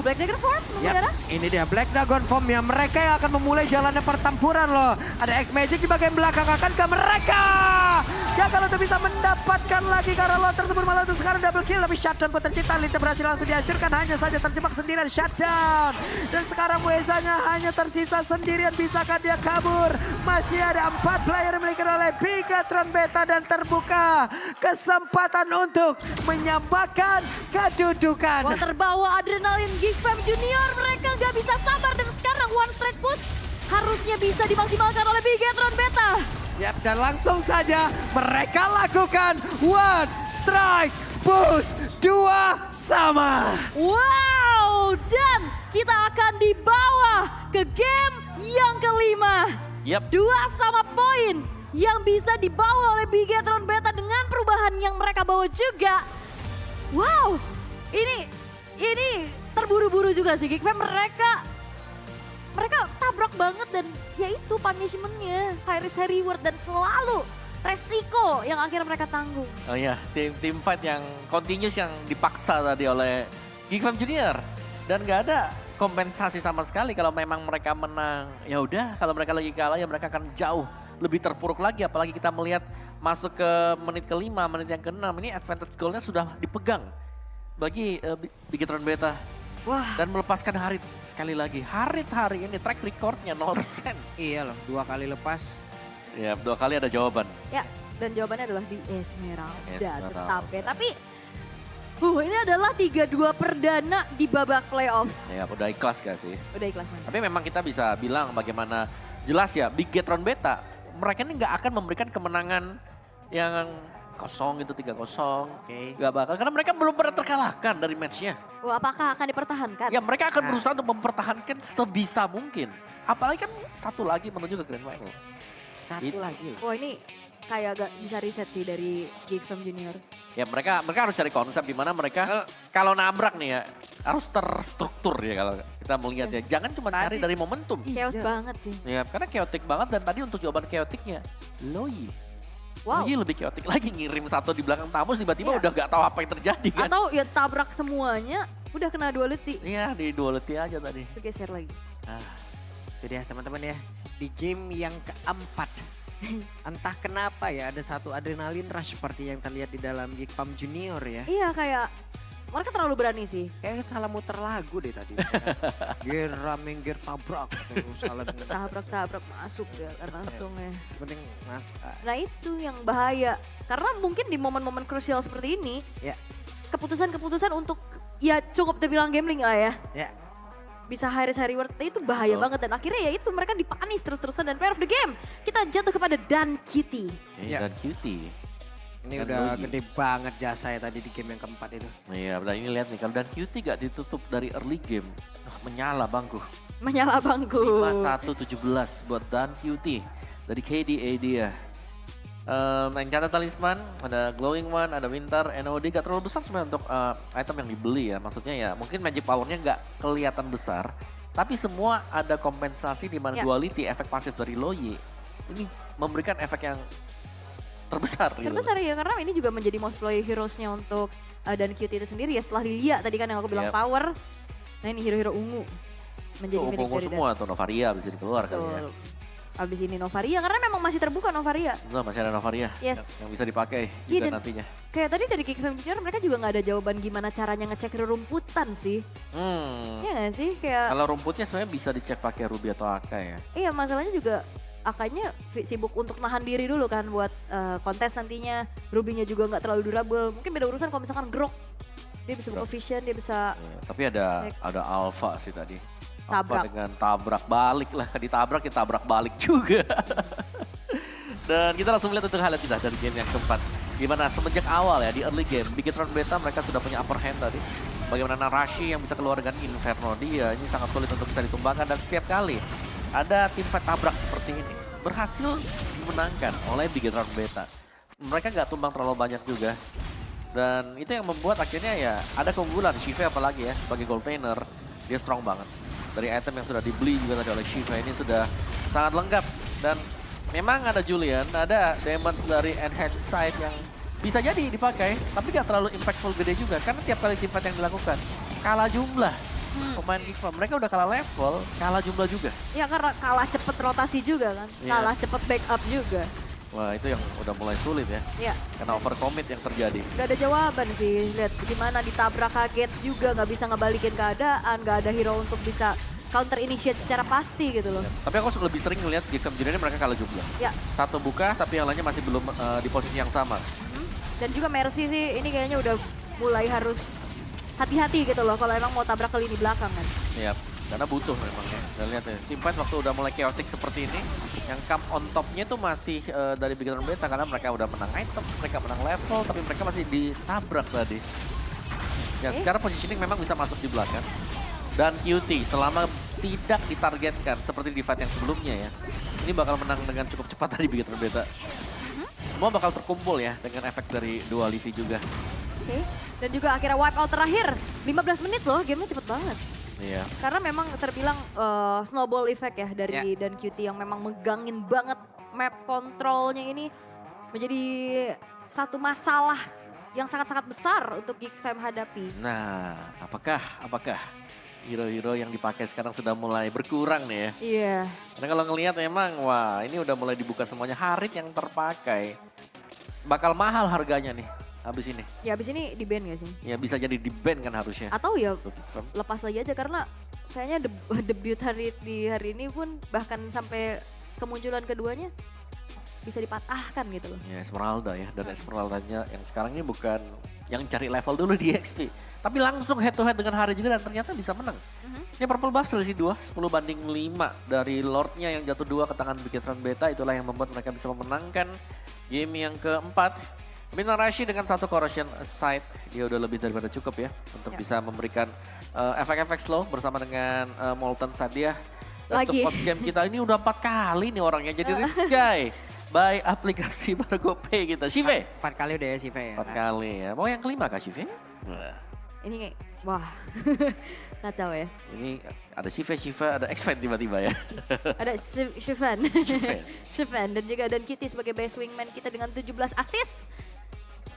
Black Dagger Force mengudara. Yap, ini dia Black Dragon Form yang mereka yang akan memulai jalannya pertempuran loh. Ada X-Magic di bagian belakang akan ke mereka. Gagal untuk bisa mendapatkan lagi karena Lord tersebut malah untuk sekarang double kill. Tapi shutdown pun tercipta, Lince berhasil langsung dihancurkan. Hanya saja terjebak sendirian shutdown. Dan sekarang Wezanya hanya tersisa sendirian. Bisakah dia kabur? Masih ada 4 player yang dimiliki oleh Bigetron Beta dan terbuka kesempatan untuk menyamakan kedudukan. Wah, terbawa adrenalin Geekfam Junior, mereka nggak bisa sabar dan sekarang one strike push harusnya bisa dimaksimalkan oleh Bigetron Beta. Yap, dan langsung saja mereka lakukan one strike push 2 sama. Wow, dan kita akan dibawa ke game yang kelima. Yap. 2 sama poin yang bisa dibawa oleh Bigetron Beta dengan perubahan yang mereka bawa juga. Wow, ini terburu-buru juga sih Geekfam, mereka tabrak banget dan ya itu punishment-nya, high risk high reward dan selalu resiko yang akhirnya mereka tanggung. Oh iya, tim fight yang continuous yang dipaksa tadi oleh Geekfam Junior. Dan gak ada kompensasi sama sekali kalau memang mereka menang. Ya udah, kalau mereka lagi kalah ya mereka akan jauh lebih terpuruk lagi. Apalagi kita melihat masuk ke menit ke-5, menit yang ke-6. Ini advantage goal-nya sudah dipegang bagi Bigetron Beta. Wah, Dan melepaskan Harit sekali lagi. Harit hari ini track recordnya 0%. Iya loh, 2 kali lepas. Ya, 2 kali ada jawaban. ya dan jawabannya adalah di Esmeralda Esmeralda. tetap ya. Tapi ini adalah 3-2 perdana di babak playoffs. Ya, udah ikhlas gak sih? Udah ikhlas man. Tapi memang kita bisa bilang bagaimana jelas ya Bigetron Beta. Mereka ini nggak akan memberikan kemenangan yang kosong gitu 3-0. Oke. Gak bakal, karena mereka belum pernah terkalahkan dari matchnya. Wah, apakah akan dipertahankan? Ya mereka akan Nah. berusaha untuk mempertahankan sebisa mungkin. Apalagi kan satu lagi menuju ke Grand Final. Satu Itu. lagi lah. Wah, ini kayak agak bisa riset sih dari Geekfam Junior. Ya mereka harus cari konsep di mana mereka kalau nabrak nih ya harus terstruktur ya kalau kita melihat ya. Jangan cuma cari Tadi- dari momentum. Chaos Iya. banget sih. Ya karena chaotic banget dan tadi untuk jawaban chaoticnya Loi. Wow. Loi lebih chaotic lagi ngirim satu di belakang Tamus tiba-tiba Iya. udah gak tahu apa yang terjadi kan. Atau ya tabrak semuanya, udah kena duality. Iya di duality aja tadi. Itu geser lagi. Ah, Itu dia teman-teman ya. Di game yang keempat. Entah kenapa ya ada satu adrenalin rush seperti yang terlihat di dalam Geekfam Junior ya. Iya kayak mereka terlalu berani sih. Kayak salah muter lagu deh tadi. Gear raming, gear tabrak. Terus salah Tabrak masuk ya karena langsungnya. penting masuk. Nah itu yang bahaya. Karena mungkin di momen-momen krusial seperti ini, Ya, keputusan-keputusan untuk ya cukup dibilang gambling lah ya. ya. Bisa high risk high reward, itu bahaya Betul. banget. Dan akhirnya ya itu mereka dipanis terus-terusan. Dan player of the game, kita jatuh kepada Dan Kitty. oke, Ya. dan Cutie. Ini Dan udah Logi. gede banget jasa ya tadi di game yang keempat itu. Iya, dan ini lihat nih, kalau dan QT gak ditutup dari early game. Menyala bangku. Menyala bangku. 51-17 buat Dan QT dari KDA dia. Enchantment Talisman, ada Glowing One, ada Winter, NOD gak terlalu besar sebenarnya untuk item yang dibeli ya. Maksudnya ya mungkin magic powernya gak kelihatan besar. Tapi semua ada kompensasi di mana Ya. duality, efek pasif dari Loyi. Ini memberikan efek yang terbesar. gitu. Terbesar ya, karena ini juga menjadi most play heroes-nya untuk dan QT itu sendiri ya. Setelah Lilia tadi kan yang aku bilang Yep. power. Nah ini hero-hero ungu menjadi Tuh, milik ungu dari semua tuh Novaria bisa dikeluar kali ya. Betul. Abis ini Novaria, karena memang masih terbuka Novaria. Betul, masih ada Novaria Yes. yang bisa dipakai Iya, juga dan- nantinya. Kayak tadi dari Geekfam Junior mereka juga nggak ada jawaban gimana caranya ngecek rumputan sih. Iya nggak sih? Kayak Kalau rumputnya sebenarnya bisa dicek pakai Ruby atau Aka ya. iya masalahnya juga Akanya sibuk untuk nahan diri dulu kan buat kontes nantinya. Rubinya juga nggak terlalu durable. Mungkin beda urusan kalau misalkan Grok. Dia bisa buka vision, dia bisa Iya, tapi ada Alpha sih tadi. Tabrak. Alpha dengan tabrak balik lah. Ditabrak, kita tabrak balik juga. Dan kita langsung lihat untuk highlight kita dari game yang keempat. Gimana semenjak awal ya di early game, Bigetron Beta mereka sudah punya upper hand tadi. Bagaimana Narashi yang bisa keluar dengan Inferno dia, ini sangat sulit untuk bisa ditumbangkan. Dan setiap kali ada tim fight tabrak seperti ini, berhasil dimenangkan oleh Bigetron Beta. Mereka nggak tumbang terlalu banyak juga. Dan itu yang membuat akhirnya ya ada keunggulan. Shiva apalagi ya sebagai gold laner, dia strong banget. Dari item yang sudah dibeli juga tadi oleh Shiva ini sudah sangat lengkap. Dan memang ada Julian, ada damage dari Enhanced Sight yang bisa jadi dipakai. Tapi gak terlalu impactful gede juga. Karena tiap kali teamfight yang dilakukan, kalah jumlah. Pemain Geekfam, mereka udah kalah level, kalah jumlah juga. ya karena kalah cepet rotasi juga kan. Iya. Kalah cepet backup juga. Wah itu yang udah mulai sulit ya. Ya. Karena overcommit yang terjadi. Gak ada jawaban sih, lihat gimana ditabrak kaget juga nggak bisa ngebalikin keadaan, nggak ada hero untuk bisa counter initiate secara pasti gitu loh. Tapi aku lebih sering ngeliat Geekfam Junior ini mereka kalah jumlah. Ya, Satu buka tapi yang lainnya masih belum di posisi yang sama. dan juga Mercy sih ini kayaknya udah mulai harus hati-hati gitu loh kalau emang mau tabrak ke lini belakang kan. Iya, karena butuh memang ya. Dan lihat ya, teamfight waktu udah mulai chaotic seperti ini, yang come on top-nya tuh masih dari Bigetron Beta karena mereka udah menang item, mereka menang level, tapi mereka masih ditabrak tadi. Ya, secara positioning memang bisa masuk di belakang. Dan QT selama tidak ditargetkan seperti di fight yang sebelumnya ya, ini bakal menang dengan cukup cepat dari Bigetron Beta. Semua bakal terkumpul ya dengan efek dari duality juga. Oke, dan juga akhirnya wipe out terakhir, 15 menit loh, gamenya cepet banget. Iya. Karena memang terbilang snowball effect ya dari dan QT yang memang megangin banget map kontrolnya ini menjadi satu masalah yang sangat-sangat besar untuk Geekfam hadapi. Nah, apakah hero-hero yang dipakai sekarang sudah mulai berkurang nih ya? Iya, Karena kalau ngelihat memang, wah ini udah mulai dibuka semuanya. Harit yang terpakai bakal mahal harganya nih habis ini. ya abis ini di ban gak sih? Ya bisa jadi di-ban kan harusnya Atau ya untuk Geekfam. lepas lagi aja karena kayaknya debut di hari ini pun bahkan sampai kemunculan keduanya bisa dipatahkan gitu loh. Ya Esmeralda ya, dan Esmeraldanya yang sekarang ini bukan yang cari level dulu di XP. Tapi langsung head to head dengan Hari juga dan ternyata bisa menang. Ini Purple Buff selisih 2, 10-5 dari Lordnya yang jatuh 2 ke tangan Bigetron Beta. Itulah yang membuat mereka bisa memenangkan game yang keempat. Bintang Rashi dengan satu Corrosion Sight, dia udah lebih daripada cukup ya untuk Ya. bisa memberikan efek-efek slow bersama dengan Molten Sight dia. Dan Lagi. untuk post game kita ini udah 4 kali nih orangnya jadi Rich Guy by aplikasi Bargo Pay kita. Shive, 4 kali udah ya Shiva ya. 4 kali ya. Mau yang kelima kah Shive? Wah, Ini kayak, wah kacau ya. ini ada Shive, ada X-Fan tiba-tiba ya. Ada Shivan, Shivan. Shivan dan juga dan Kitty sebagai best wingman kita dengan 17 assist.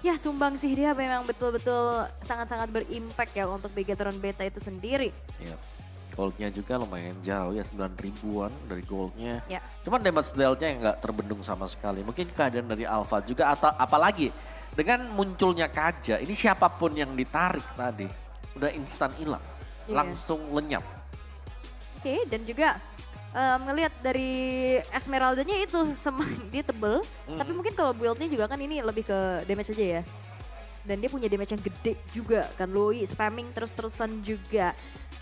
Ya sumbang sih dia memang betul-betul sangat-sangat berimpact ya untuk Bigetron Beta itu sendiri. Iya. Goldnya juga lumayan jauh ya, 9 ribuan dari goldnya. Ya. Cuman damage dealt-nya yang nggak terbendung sama sekali. Mungkin keadaan dari Alpha juga atau apalagi dengan munculnya Kaja, ini siapapun yang ditarik tadi udah instan hilang, Iya. langsung lenyap. Oke, dan juga ngelihat dari Esmeraldanya itu dia tebel, tapi mungkin kalau build-nya juga kan ini lebih ke damage aja ya. Dan dia punya damage yang gede juga kan, Loi spamming terus-terusan juga.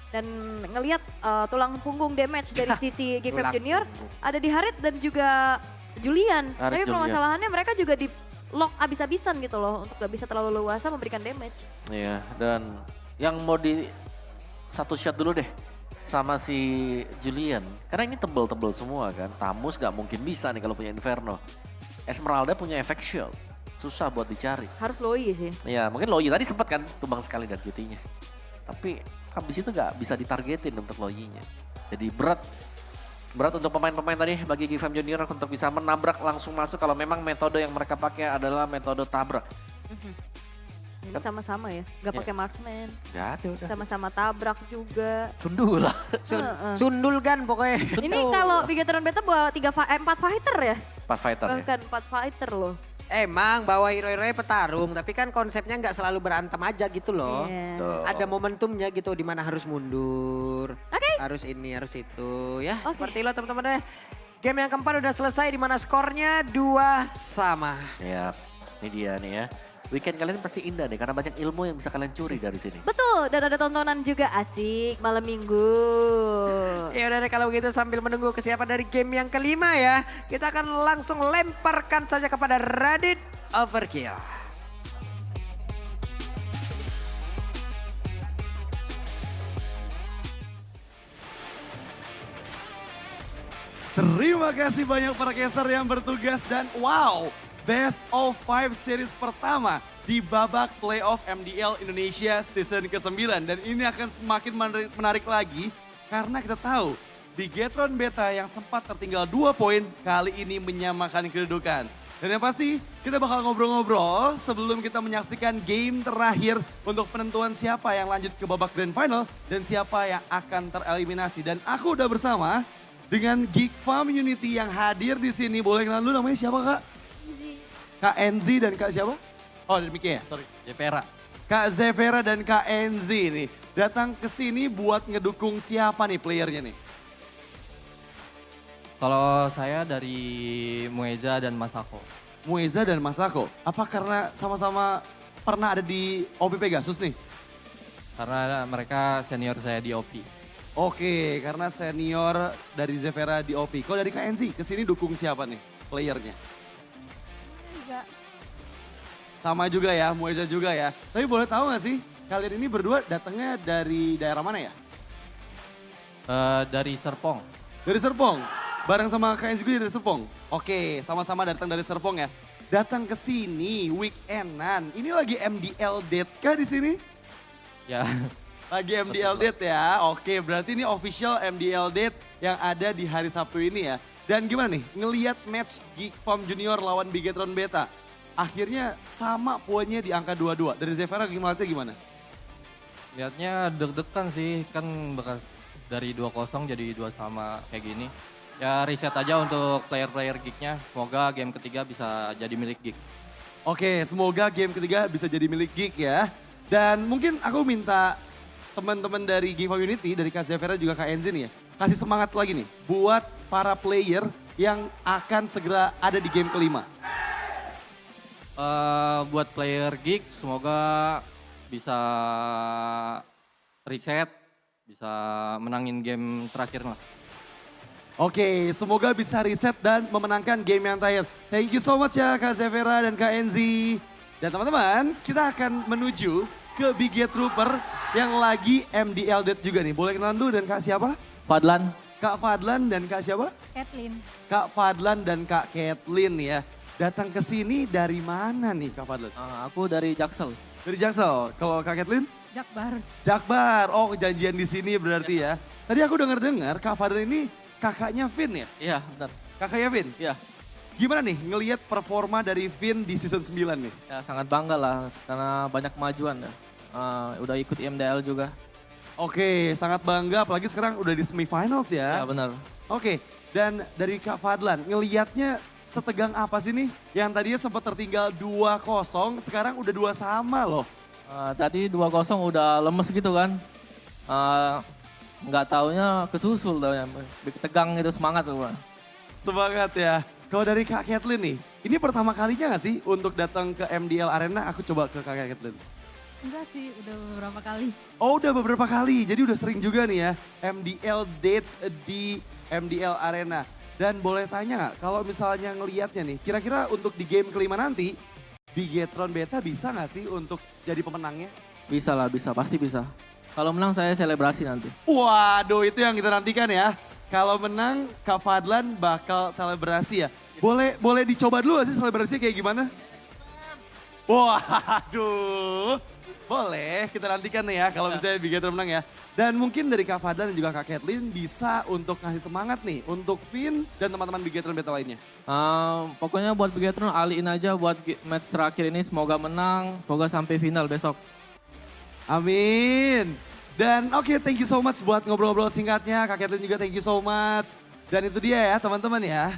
Dan ngelihat tulang punggung damage dari sisi Geekfam Tulang Junior punggung. ada di Harit dan juga Julian. Harit, Tapi Julian. permasalahannya mereka juga lock abis-abisan gitu loh untuk gak bisa terlalu leluasa memberikan damage. Iya, dan yang mau di satu shot dulu deh sama si Julian. Karena ini tebel-tebel semua kan. Tamus gak mungkin bisa nih kalau punya Inferno. Esmeralda punya efek shield. Susah buat dicari. Harus Loi sih. Ya mungkin Loi tadi sempat kan tumbang sekali dari QT-nya. Tapi habis itu gak bisa ditargetin untuk Loi-nya. Jadi berat untuk pemain-pemain tadi bagi Gifam Junior untuk bisa menabrak langsung masuk kalau memang metode yang mereka pakai adalah metode tabrak. Ini sama-sama ya, gak Iya. pakai marksman. Gak ada udah. Sama-sama tabrak juga. Sundul lah. Sundul kan pokoknya. Ini kalau Bigetron Beta bawa 4 fighter ya? 4 fighter ya. Bahkan 4 fighter loh. Emang bawa hero-hero petarung, tapi kan konsepnya nggak selalu berantem aja gitu loh. Iya. Tuh. Ada momentumnya gitu di mana harus mundur. Oke. Harus ini, harus itu. Ya, Oke. seperti itu teman-teman deh. Game yang keempat udah selesai di mana skornya 2-sama. Ya, ini dia nih ya. Weekend kalian pasti indah deh karena banyak ilmu yang bisa kalian curi dari sini. Betul, dan ada tontonan juga asik malam minggu. Ya udah deh kalau begitu sambil menunggu kesiapan dari game yang kelima ya. Kita akan langsung lemparkan saja kepada Radit Overkill. Terima kasih banyak para caster yang bertugas dan wow, Best of 5 series pertama di babak playoff MDL Indonesia season ke-9. Dan ini akan semakin menarik lagi karena kita tahu Bigetron Beta yang sempat tertinggal 2 poin kali ini menyamakan kedudukan. Dan yang pasti kita bakal ngobrol-ngobrol sebelum kita menyaksikan game terakhir untuk penentuan siapa yang lanjut ke babak grand final dan siapa yang akan tereliminasi. Dan aku udah bersama dengan Geek Farm Unity yang hadir di sini. Boleh kenalan dulu namanya siapa Kak? Kak Enzi dan Kak siapa? Oh demikian ya, sorry. Jepera. Kak Zevera dan Kak Enzi nih datang ke sini buat ngedukung siapa nih playernya nih? Kalau saya dari Mueza dan Masako. Mueza dan Masako. Apa karena sama-sama pernah ada di OP Pegasus nih? Karena mereka senior saya di OP. Oke, karena senior dari Zevera di OP. Kalau dari Kak Enzi kesini dukung siapa nih playernya? Enggak. Sama juga ya, Mueza juga ya. Tapi boleh tahu gak sih, kalian ini berdua datangnya dari daerah mana ya? Dari Serpong. Dari Serpong? Bareng sama Kak Enzi juga dari Serpong? Oke, sama-sama datang dari Serpong ya. Datang ke sini weekendan. Ini lagi MDL date kah di sini? Ya, Lagi MDL date ya. Oke, berarti ini official MDL date yang ada di hari Sabtu ini ya. Dan gimana nih, ngelihat match Geek Farm Junior lawan Bigetron Beta. Akhirnya sama poinnya di angka 2-2. Dari Zevera gimana? lihatnya deg-degan sih. Kan bekas dari 2-0 jadi 2 sama kayak gini. Ya riset aja untuk player-player Geeknya. Semoga game ketiga bisa jadi milik Geek. Oke, semoga game ketiga bisa jadi milik Geek ya. Dan mungkin aku minta teman-teman dari Geek Farm Unity, dari Kak Zevera juga Kak Enzi nih ya. Kasih semangat lagi nih buat para player yang akan segera ada di game kelima. Buat player Geek semoga bisa reset, bisa menangin game terakhir lah. Oke, semoga bisa reset dan memenangkan game yang terakhir. Thank you so much ya Kak Zevera dan Kak Enzi. Dan teman-teman, kita akan menuju ke Big Get Trooper yang lagi MDL Dead juga nih. Boleh kenalan dulu dan Kak siapa? Fadlan. Kak Fadlan dan Kak siapa? Kathleen. Kak Fadlan dan Kak Kathleen ya. Datang ke sini dari mana nih Kak Fadlan? Aku dari Jaksel. Dari Jaksel. Kalau Kak Kathleen? Jakbar. Jakbar. Oh, janjian di sini berarti ya. Tadi aku dengar Kak Fadlan ini kakaknya Vin ya? Iya benar. Kakaknya Vin? Iya. Gimana nih ngelihat performa dari Vin di season 9 nih? Ya sangat bangga lah karena banyak kemajuan ya. Udah ikut IMDL juga. Oke, sangat bangga apalagi sekarang udah di semifinals Ya ya. benar. Oke, dan dari Kak Fadlan ngelihatnya setegang apa sih nih? Yang tadinya sempat tertinggal 2-0, sekarang udah 2 sama loh. Tadi 2-0 udah lemes gitu kan. Nggak taunya kesusul taunya. Tegang gitu semangat tuh. Semangat ya. Kalau dari Kak Kathleen nih, ini pertama kalinya gak sih untuk datang ke MDL Arena? Aku coba ke Kak Kathleen. Enggak sih, udah beberapa kali. Oh udah beberapa kali, jadi udah sering juga nih ya MDL dates di MDL Arena. Dan boleh tanya nggak, kalau misalnya ngelihatnya nih, kira-kira untuk di game kelima nanti, Bigetron Beta bisa nggak sih untuk jadi pemenangnya? Bisa lah, bisa. Pasti bisa. Kalau menang saya selebrasi nanti. Waduh, itu yang kita nantikan ya. Kalau menang, Kak Fadlan bakal selebrasi ya. Boleh dicoba dulu gak sih selebrasinya kayak gimana? Waduh, boleh kita nantikan nih ya kalau misalnya Bigetron menang ya. Dan mungkin dari Kak Fadlan dan juga Kak Kathleen bisa untuk ngasih semangat nih untuk Vin dan teman-teman Bigetron Beta lainnya. Pokoknya buat Bigetron aliin aja buat match terakhir ini. Semoga menang, semoga sampai final besok. Amin. Dan oke, thank you so much buat ngobrol-ngobrol singkatnya. Kak Kathleen juga thank you so much. Dan itu dia ya teman-teman ya.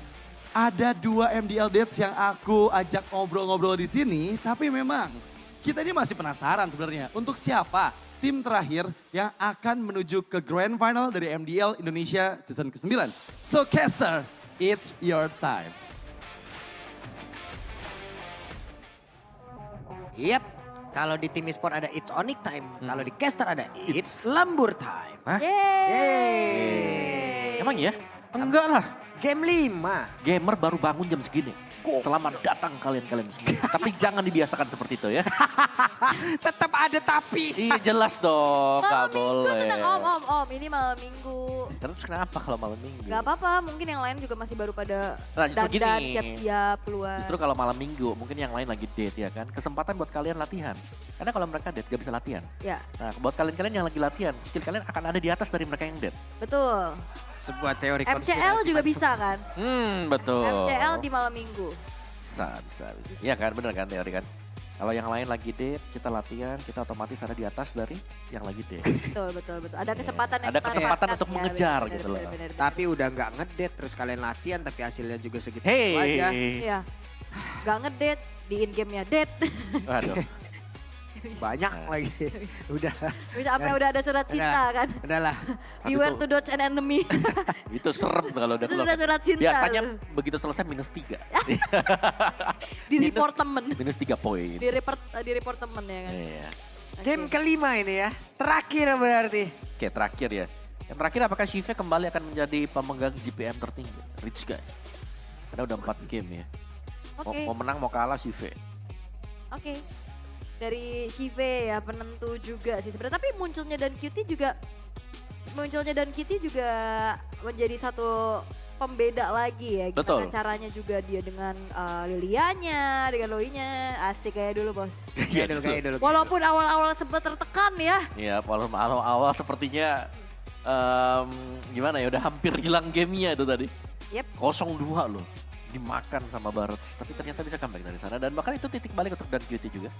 Ada 2 MDL dates yang aku ajak ngobrol-ngobrol di sini. Tapi memang kita ini masih penasaran sebenarnya. Untuk siapa tim terakhir yang akan menuju ke Grand Final dari MDL Indonesia Season ke-9. So Caster, it's your time. Yap, kalau di tim e-sport ada It's Onyx Time, kalau di caster ada It's Lembur Time. Hah? Yeay. Emang ya? Enggak lah. Game 5. Gamer baru bangun jam segini. Selamat datang kalian-kalian semua. Tapi jangan dibiasakan seperti itu ya. Tetap ada tapi. Iya jelas dong, Malam gak minggu boleh. tenang om, ini malam minggu. Terus kenapa kalau malam minggu? Gak apa-apa, mungkin yang lain juga masih baru pada Nah, justru dandan, gini. siap-siap keluar. Justru kalau malam minggu, mungkin yang lain lagi date ya kan. Kesempatan buat kalian latihan. Karena kalau mereka date gak bisa latihan. Ya, Nah buat kalian-kalian yang lagi latihan, skill kalian akan ada di atas dari mereka yang date. betul. Sebuah teori MCL juga bisa kan? Betul. MCL di malam minggu. Bisa. Iya kan, bener kan teori kan. Kalau yang lain lagi date, kita latihan, kita otomatis ada di atas dari yang lagi date. Betul. Ada kesempatan yang Ada kesempatan dimanfaatkan. untuk Ya, mengejar benar, gitu loh. benar. Tapi udah nggak ngedate terus kalian latihan tapi hasilnya juga segitu aja. Hey, Iya. Gak ngedate, di in-game-nya date. waduh. Banyak lagi. Udah. Bisa sampai udah ada surat cinta kan. Udahlah. Beware to dodge an enemy. Itu serem kalau udah Itu keluar. sudah surat cinta. Biasanya begitu selesai -3. Di report temen. -3 poin. Di report temen ya kan. Iya. Game kelima ini ya. Terakhir berarti. Oke, terakhir ya. Yang terakhir apakah Shive kembali akan menjadi pemegang GPM tertinggi? Rich guy. Karena udah 4 game ya. Oke. Mau menang mau kalah Shive. Oke. Dari Shive ya penentu juga sih sebenarnya. Tapi munculnya Dan Kitty juga menjadi satu pembeda lagi ya. Gimana Betul. caranya juga dia dengan Lilianya, dengan Loinya. Asik kayak dulu bos. Kayak dulu. Walaupun awal-awal sempat tertekan ya. Iya, walaupun awal sepertinya gimana ya, udah hampir hilang gamenya itu tadi. Yep. 0-2 loh, dimakan sama Barrets. Tapi ternyata bisa comeback dari sana. Dan bahkan itu titik balik untuk Dan Cutie juga.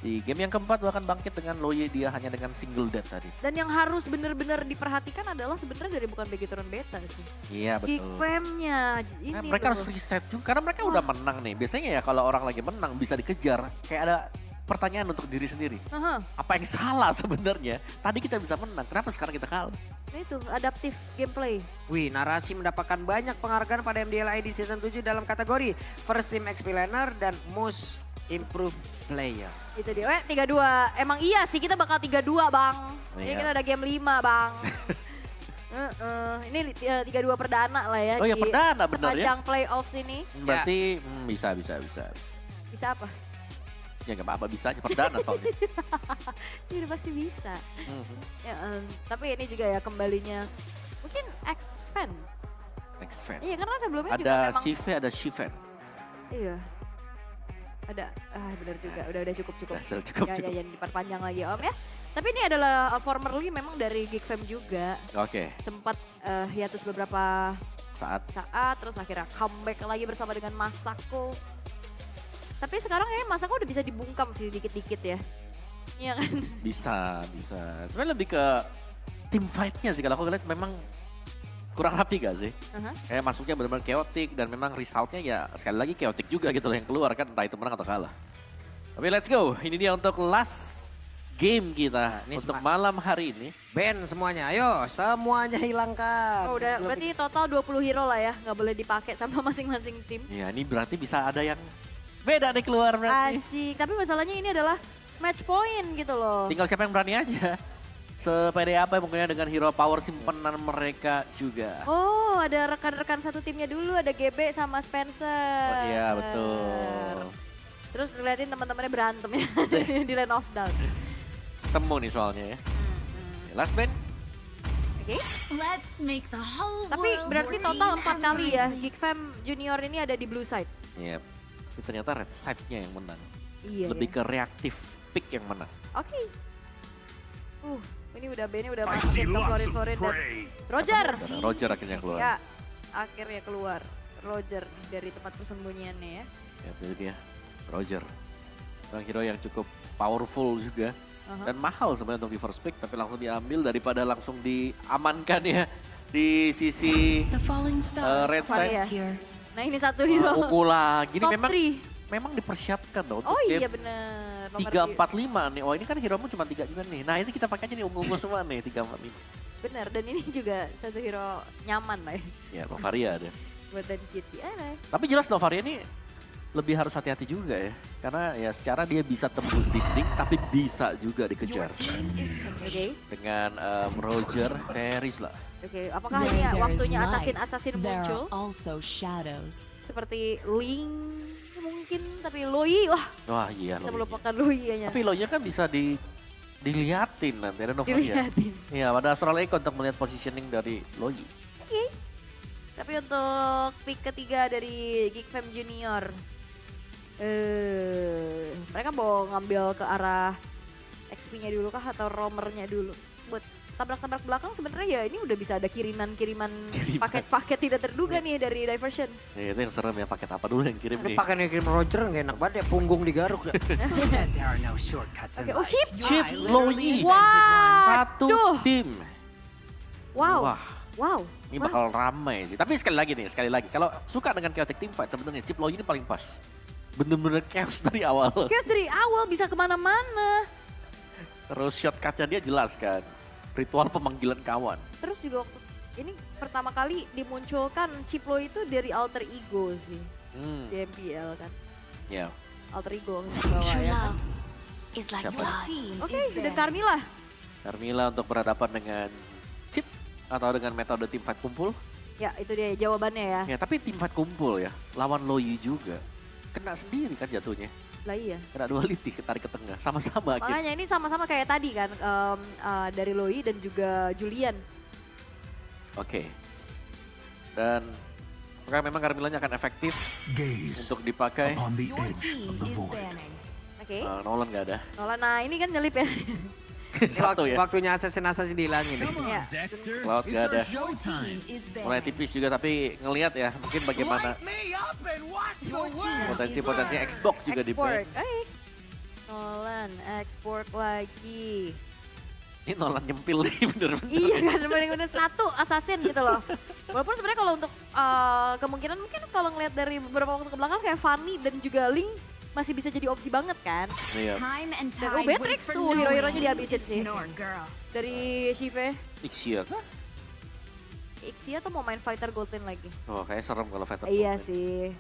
Di game yang keempat bahkan bangkit dengan Loye, dia hanya dengan single death tadi. Dan yang harus benar-benar diperhatikan adalah sebenarnya dari bukan Bigetron Beta sih. Iya betul. Geekfam-nya ini Nah, mereka harus loh. reset juga, karena mereka udah menang nih. Biasanya ya kalau orang lagi menang bisa dikejar, kayak ada pertanyaan untuk diri sendiri. Aha. Apa yang salah sebenarnya? Tadi kita bisa menang, kenapa sekarang kita kalah? Nah itu, adaptif gameplay. Wih, Narasi mendapatkan banyak penghargaan pada MDLI di season 7 dalam kategori First Team XP Laner dan Most Improved Player. Itu dia, 3-2. Emang iya sih kita bakal 3-2 bang. Ini Iya. kita udah game 5 bang. Ini 3-2 perdana lah ya. Oh iya, di perdana, benar ya. sepanjang playoffs ini. Berarti bisa. Bisa apa? Ya nggak apa-apa, bisa aja perdana soalnya. Ini udah pasti bisa. Mhm. Ya, tapi ini juga ya kembalinya mungkin X-Fan. Next fan. Iya karena sebelumnya juga Ada memang. Shive, ada Shiven. Iya. Ada, benar juga, udah cukup. Cukup. Ya, jangan diperpanjang lagi om ya. Tapi ini adalah formerly memang dari Geekfam juga. Oke, Sempat hiatus beberapa saat saat, terus akhirnya comeback lagi bersama dengan Masako. Tapi sekarang kayaknya Masako udah bisa dibungkam sih dikit-dikit ya. Iya kan? bisa. Sebenarnya lebih ke team fight-nya sih, kalau aku lihat memang kurang rapi gak sih? Aha. Kayak masuknya benar-benar chaotic dan memang resultnya ya sekali lagi chaotic juga gitu loh yang keluar kan, entah itu menang atau kalah. Tapi let's go, ini dia untuk last game kita Ini untuk malam hari ini. Ban semuanya, ayo semuanya hilangkan. Oh, udah berarti total 20 hero lah ya, nggak boleh dipakai sama masing-masing tim. Ya ini berarti bisa ada yang beda nih keluar berarti. Asik, tapi masalahnya ini adalah match point gitu loh. Tinggal siapa yang berani aja. Sepede apa mungkinnya dengan hero power simpenan mereka juga. Oh, ada rekan-rekan satu timnya dulu, ada GB sama Spencer. Oh, iya betul. Terus ngeliatin teman-temannya berantem ya di Land of Down. Temu nih soalnya ya. Last man. Oke. Let's make the whole Tapi world berarti your total team 4 kali ya and Geek Fam Junior ini ada di blue side. Iya. Tapi ternyata red side-nya yang menang. Iya. Lebih ke reaktif pick yang menang. Oke. Ini udah Benny udah I masukin see ke lots of Florin dan prey. Roger. Roger akhirnya keluar. Ya, akhirnya keluar. Roger dari tempat persembunyiannya ya. Ya, itu dia. Roger. Orang hero yang cukup powerful juga. Dan mahal sebenarnya untuk di first pick, tapi langsung diambil daripada langsung diamankan ya. Di sisi the falling stars red Squad side. ya. here. Nah ini satu hero. Ungu lagi. Ini Top memang 3. memang dipersiapkan dong untuk Oh iya game bener. Nomor 345 nih. Oh ini kan hero-mu cuma 3 juga nih. Nah ini kita pakai aja nih ungu-ungu semua nih 345. Bener, dan ini juga satu hero nyaman lah ya. Ya Novaria ada. Buat Dan Kitty. Tapi jelas Novaria ini lebih harus hati-hati juga ya. Karena ya secara dia bisa tembus dinding tapi bisa juga dikejar. Oke. Dengan Roger, Ferris lah. Oke, apakah Where ini there is waktunya light, assassin-assassin there muncul? are also shadows. Seperti Ling mungkin, tapi Loi, wah Wah iya kita Loinya. melupakan Loi kayaknya. Tapi Loinya kan bisa diliatin nanti ada Novaria. Dilihatin. Iya pada Astral Echo untuk melihat positioning dari Loi. Tapi untuk pick ketiga dari Geek Fam Junior, mereka mau ngambil ke arah XP-nya dulu kah atau roamernya dulu? Buat tabrak-tabrak belakang sebenarnya ya ini udah bisa ada kiriman-kiriman paket-paket tidak terduga nih dari Diversion. Ya, itu yang serem ya paket apa dulu yang kirim Ini nih. pakai kirim Roger nggak enak banget ya, punggung digaruk ya. Oke, oh Chip. Chip Loi. Satu Waduh. tim. Wow. Wah. Wow. Ini bakal ramai sih. Tapi sekali lagi. Kalau suka dengan chaotic team fight sebenarnya Chip Loi ini paling pas. Bener-bener chaos dari awal. Chaos dari awal bisa kemana-mana. Terus shortcut-nya dia jelas kan. Ritual pemanggilan kawan. Terus juga waktu ini pertama kali dimunculkan Ciplo itu dari alter ego sih di MPL kan. Ya. Alter ego yang dibawa True ya kan. love is like Siapa? blood. Oke, dan Carmilla. Carmilla untuk berhadapan dengan Chip atau dengan metode tim fight kumpul. Ya itu dia jawabannya ya. Ya tapi tim fight kumpul ya. Lawan Loi juga. Kena sendiri kan jatuhnya. Lah iya. Kena duality, ketarik ke tengah. Sama-sama gitu. Makanya ini sama-sama kayak tadi kan dari Loi dan juga Julian. Oke. Dan apakah memang Carmillanya akan efektif Gaze untuk dipakai? upon the edge of the void. Oke. Nolan nggak ada. Nolan, nah ini kan nyelip ya. Satu ya. Waktunya assassin dihilangin nih. Ya. Dexter, Cloud nggak ada. showtime. Mulai tipis juga tapi ngelihat ya mungkin bagaimana potensi-potensi Xbox juga di Export. play. Nolan, export lagi. Ini Nolan nyempil nih bener-bener. Iya kan, bener-bener satu assassin gitu loh. Walaupun sebenarnya kalau untuk kemungkinan mungkin kalau ngelihat dari beberapa waktu ke belakang kayak Fanny dan juga Ling masih bisa jadi opsi banget kan. Iya. Time and Dan tide Beatrix, wait for no hero-heronya one. dihabisin sih. Ignore, girl. Dari Shive, Ixia kah? Ixia tuh mau main fighter Golden lagi. Oh kayak serem kalau fighter. Iya Golden. sih.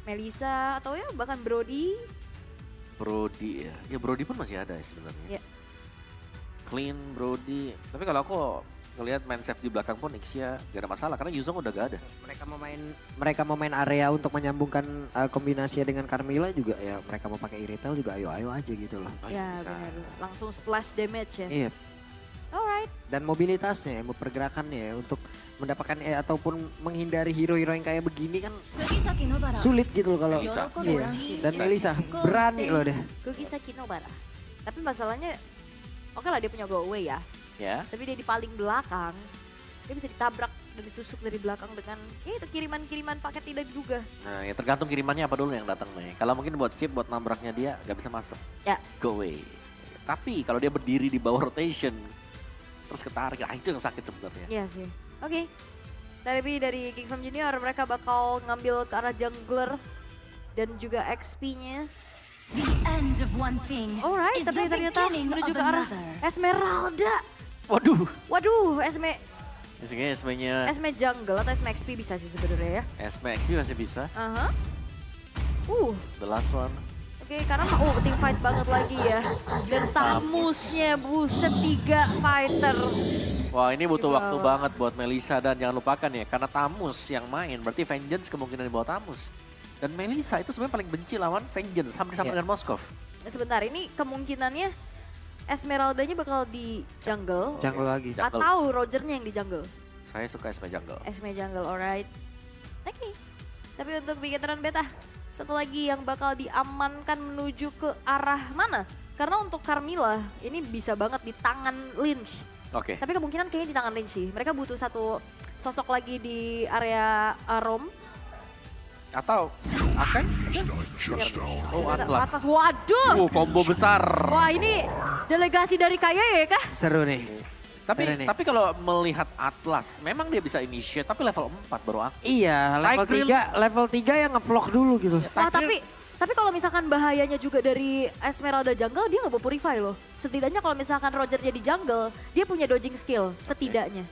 Melisa atau ya bahkan Brody. Brody ya. Ya Brody pun masih ada ya sebenarnya. Iya. Clean Brody. Tapi kalau aku ngelihat main safe di belakang pun Ixia gak ada masalah karena Yuzong udah gak ada. Mereka mau main area untuk menyambungkan kombinasinya dengan Carmilla juga ya. Mereka mau pakai Iritel juga ayo-ayo aja gitu loh. Oh, Ya bisa. benar. Langsung splash damage ya. Iya. Alright. Dan mobilitasnya, pergerakannya ya untuk mendapatkan ataupun menghindari hero-hero yang kayak begini kan Kugisaki Nobara. sulit gitu loh kalau Melisa. iya. Dan Melisa berani loh deh. Kugisaki Nobara. Tapi masalahnya oke lah dia punya go away ya. Ya. Tapi dia di paling belakang. Dia bisa ditabrak dan ditusuk dari belakang dengan ya itu kiriman-kiriman paket tidak diduga. Nah ya tergantung kirimannya apa dulu yang datang nih. Kalau mungkin buat chip, buat nabraknya dia gak bisa masuk. Ya. Go away. Tapi kalau dia berdiri di bawah rotation, terus ketarik, nah itu yang sakit sebenarnya. Iya sih. Oke. Dari King Fam Junior mereka bakal ngambil ke arah jungler dan juga XP-nya. The end of one thing Alright, is tapi the ternyata beginning menuju of ke arah another. Esmeralda. Waduh. Waduh, Kayaknya SME-nya, Esme jungle atau Esme XP bisa sih sebenarnya ya. SME XP masih bisa. Aha. The last one. Oke, karena team fight banget lagi ya. Dan Tamusnya buset 3 fighter. Wah ini butuh Di waktu bawah. banget buat Melisa dan jangan lupakan ya karena Tamus yang main berarti Vengeance kemungkinan di bawah Tamus. Dan Melissa itu sebenarnya paling benci lawan Vengeance, hampir sama dengan Moskov. Sebentar, ini kemungkinannya Esmeralda-nya bakal di jungle. Jungle lagi. Jungle. Atau Roger-nya yang di jungle. Saya suka SP Jungle. Esme jungle, alright. Oke. Tapi untuk Bigetron Beta, satu lagi yang bakal diamankan menuju ke arah mana? Karena untuk Carmilla, ini bisa banget di tangan Lynch. Oke. Tapi kemungkinan kayaknya di tangan Lynch sih. Mereka butuh satu sosok lagi di area Rom. Atau akan? Oh, Atlas. Atas, waduh! Combo besar. Wah, ini delegasi dari KYE kah? Seru nih. Tapi Bener nih. tapi kalau melihat Atlas, memang dia bisa initiate, tapi level 4 baru aktif. Iya, level Like 3, level 3 yang nge-vlog dulu gitu. Wah, tapi kalau misalkan bahayanya juga dari Esmeralda jungle, dia nggak bawa purify loh. Setidaknya kalau misalkan Roger jadi jungle, dia punya dodging skill, setidaknya.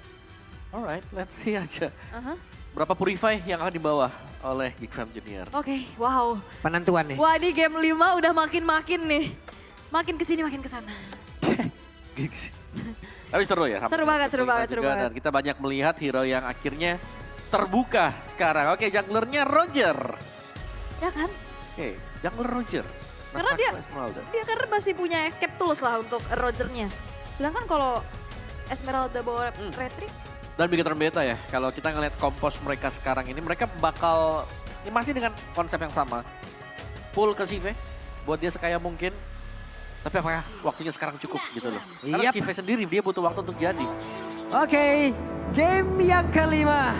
Alright, let's see aja. Aha. Berapa purify yang akan dibawa oleh Geek Fam Junior? Oke, wow. Penentuan nih. Wah, ini game 5 udah makin-makin nih. Makin kesini, makin kesana. Tapi seru ya. Seru banget, seru banget, seru juga, banget. Dan kita banyak melihat hero yang akhirnya terbuka sekarang. Oke, junglernya Roger. Ya kan? Oke, jungler Roger. Karena dia- Esmeralda. Dia kan masih punya escape tools lah untuk Rogernya. Sedangkan kalau Esmeralda bawa retreat, Dan Bigetron Beta ya, kalau kita ngeliat kompos mereka sekarang ini, mereka bakal ini masih dengan konsep yang sama. Full ke Sive, buat dia sekaya mungkin. Tapi apakah waktunya sekarang cukup gitu loh. Karena Yap. Sive sendiri dia butuh waktu untuk jadi. Oke, game yang kelima.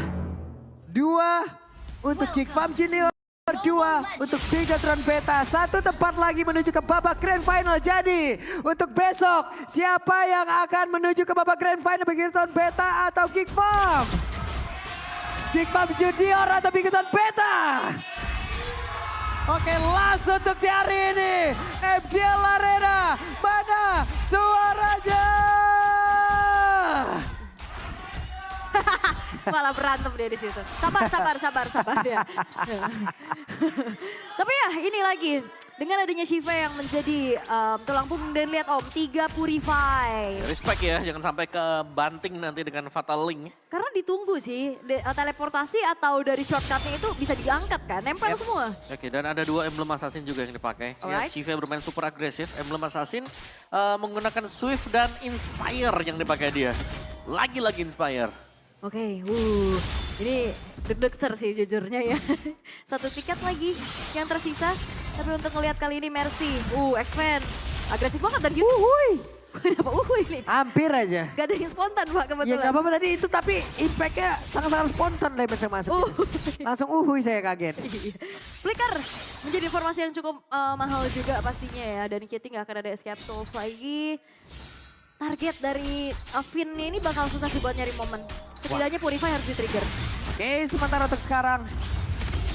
2 untuk Geek Fam Junior, 2 untuk Bigetron Beta. 1 tempat lagi menuju ke babak grand final. Jadi untuk besok, siapa yang akan menuju ke babak grand final, Bigetron Beta atau Geek Fam? Geek Fam Junior atau Bigetron Beta? Oke, langsung untuk di hari ini, MDL Arena, mana suaranya? malah berantem dia di situ. Sabar ya. Tapi ya ini lagi. Dengan adanya Shiva yang menjadi tulang punggung dan lihat Om, 3 purify. Respect ya, jangan sampai ke banting nanti dengan Fatal Link. Karena ditunggu sih, teleportasi atau dari shortcutnya itu bisa diangkat kan, nempel semua. Oke, dan ada 2 emblem assassin juga yang dipakai. Ya, Alright. Shiva bermain super agresif. Emblem assassin menggunakan Swift dan Inspire yang dipakai dia. Lagi-lagi Inspire. Oke, ini deg-deger sih jujurnya ya. 1 tiket lagi yang tersisa. Tapi untuk ngelihat kali ini Mercy, X-Men agresif banget dan gitu. Kenapa ini? Hampir aja. Gak ada yang spontan Pak Ya kebetulan. gak apa-apa tadi itu, tapi impactnya sangat-sangat spontan damage yang masuk. Gitu. Langsung saya kaget. Iya. Flicker menjadi informasi yang cukup mahal juga pastinya ya. Dan Kitty gak akan ada escape tools lagi. Target dari Finn ini bakal susah sih buat nyari momen. Setidaknya Purify harus di-trigger. Oke, sementara untuk sekarang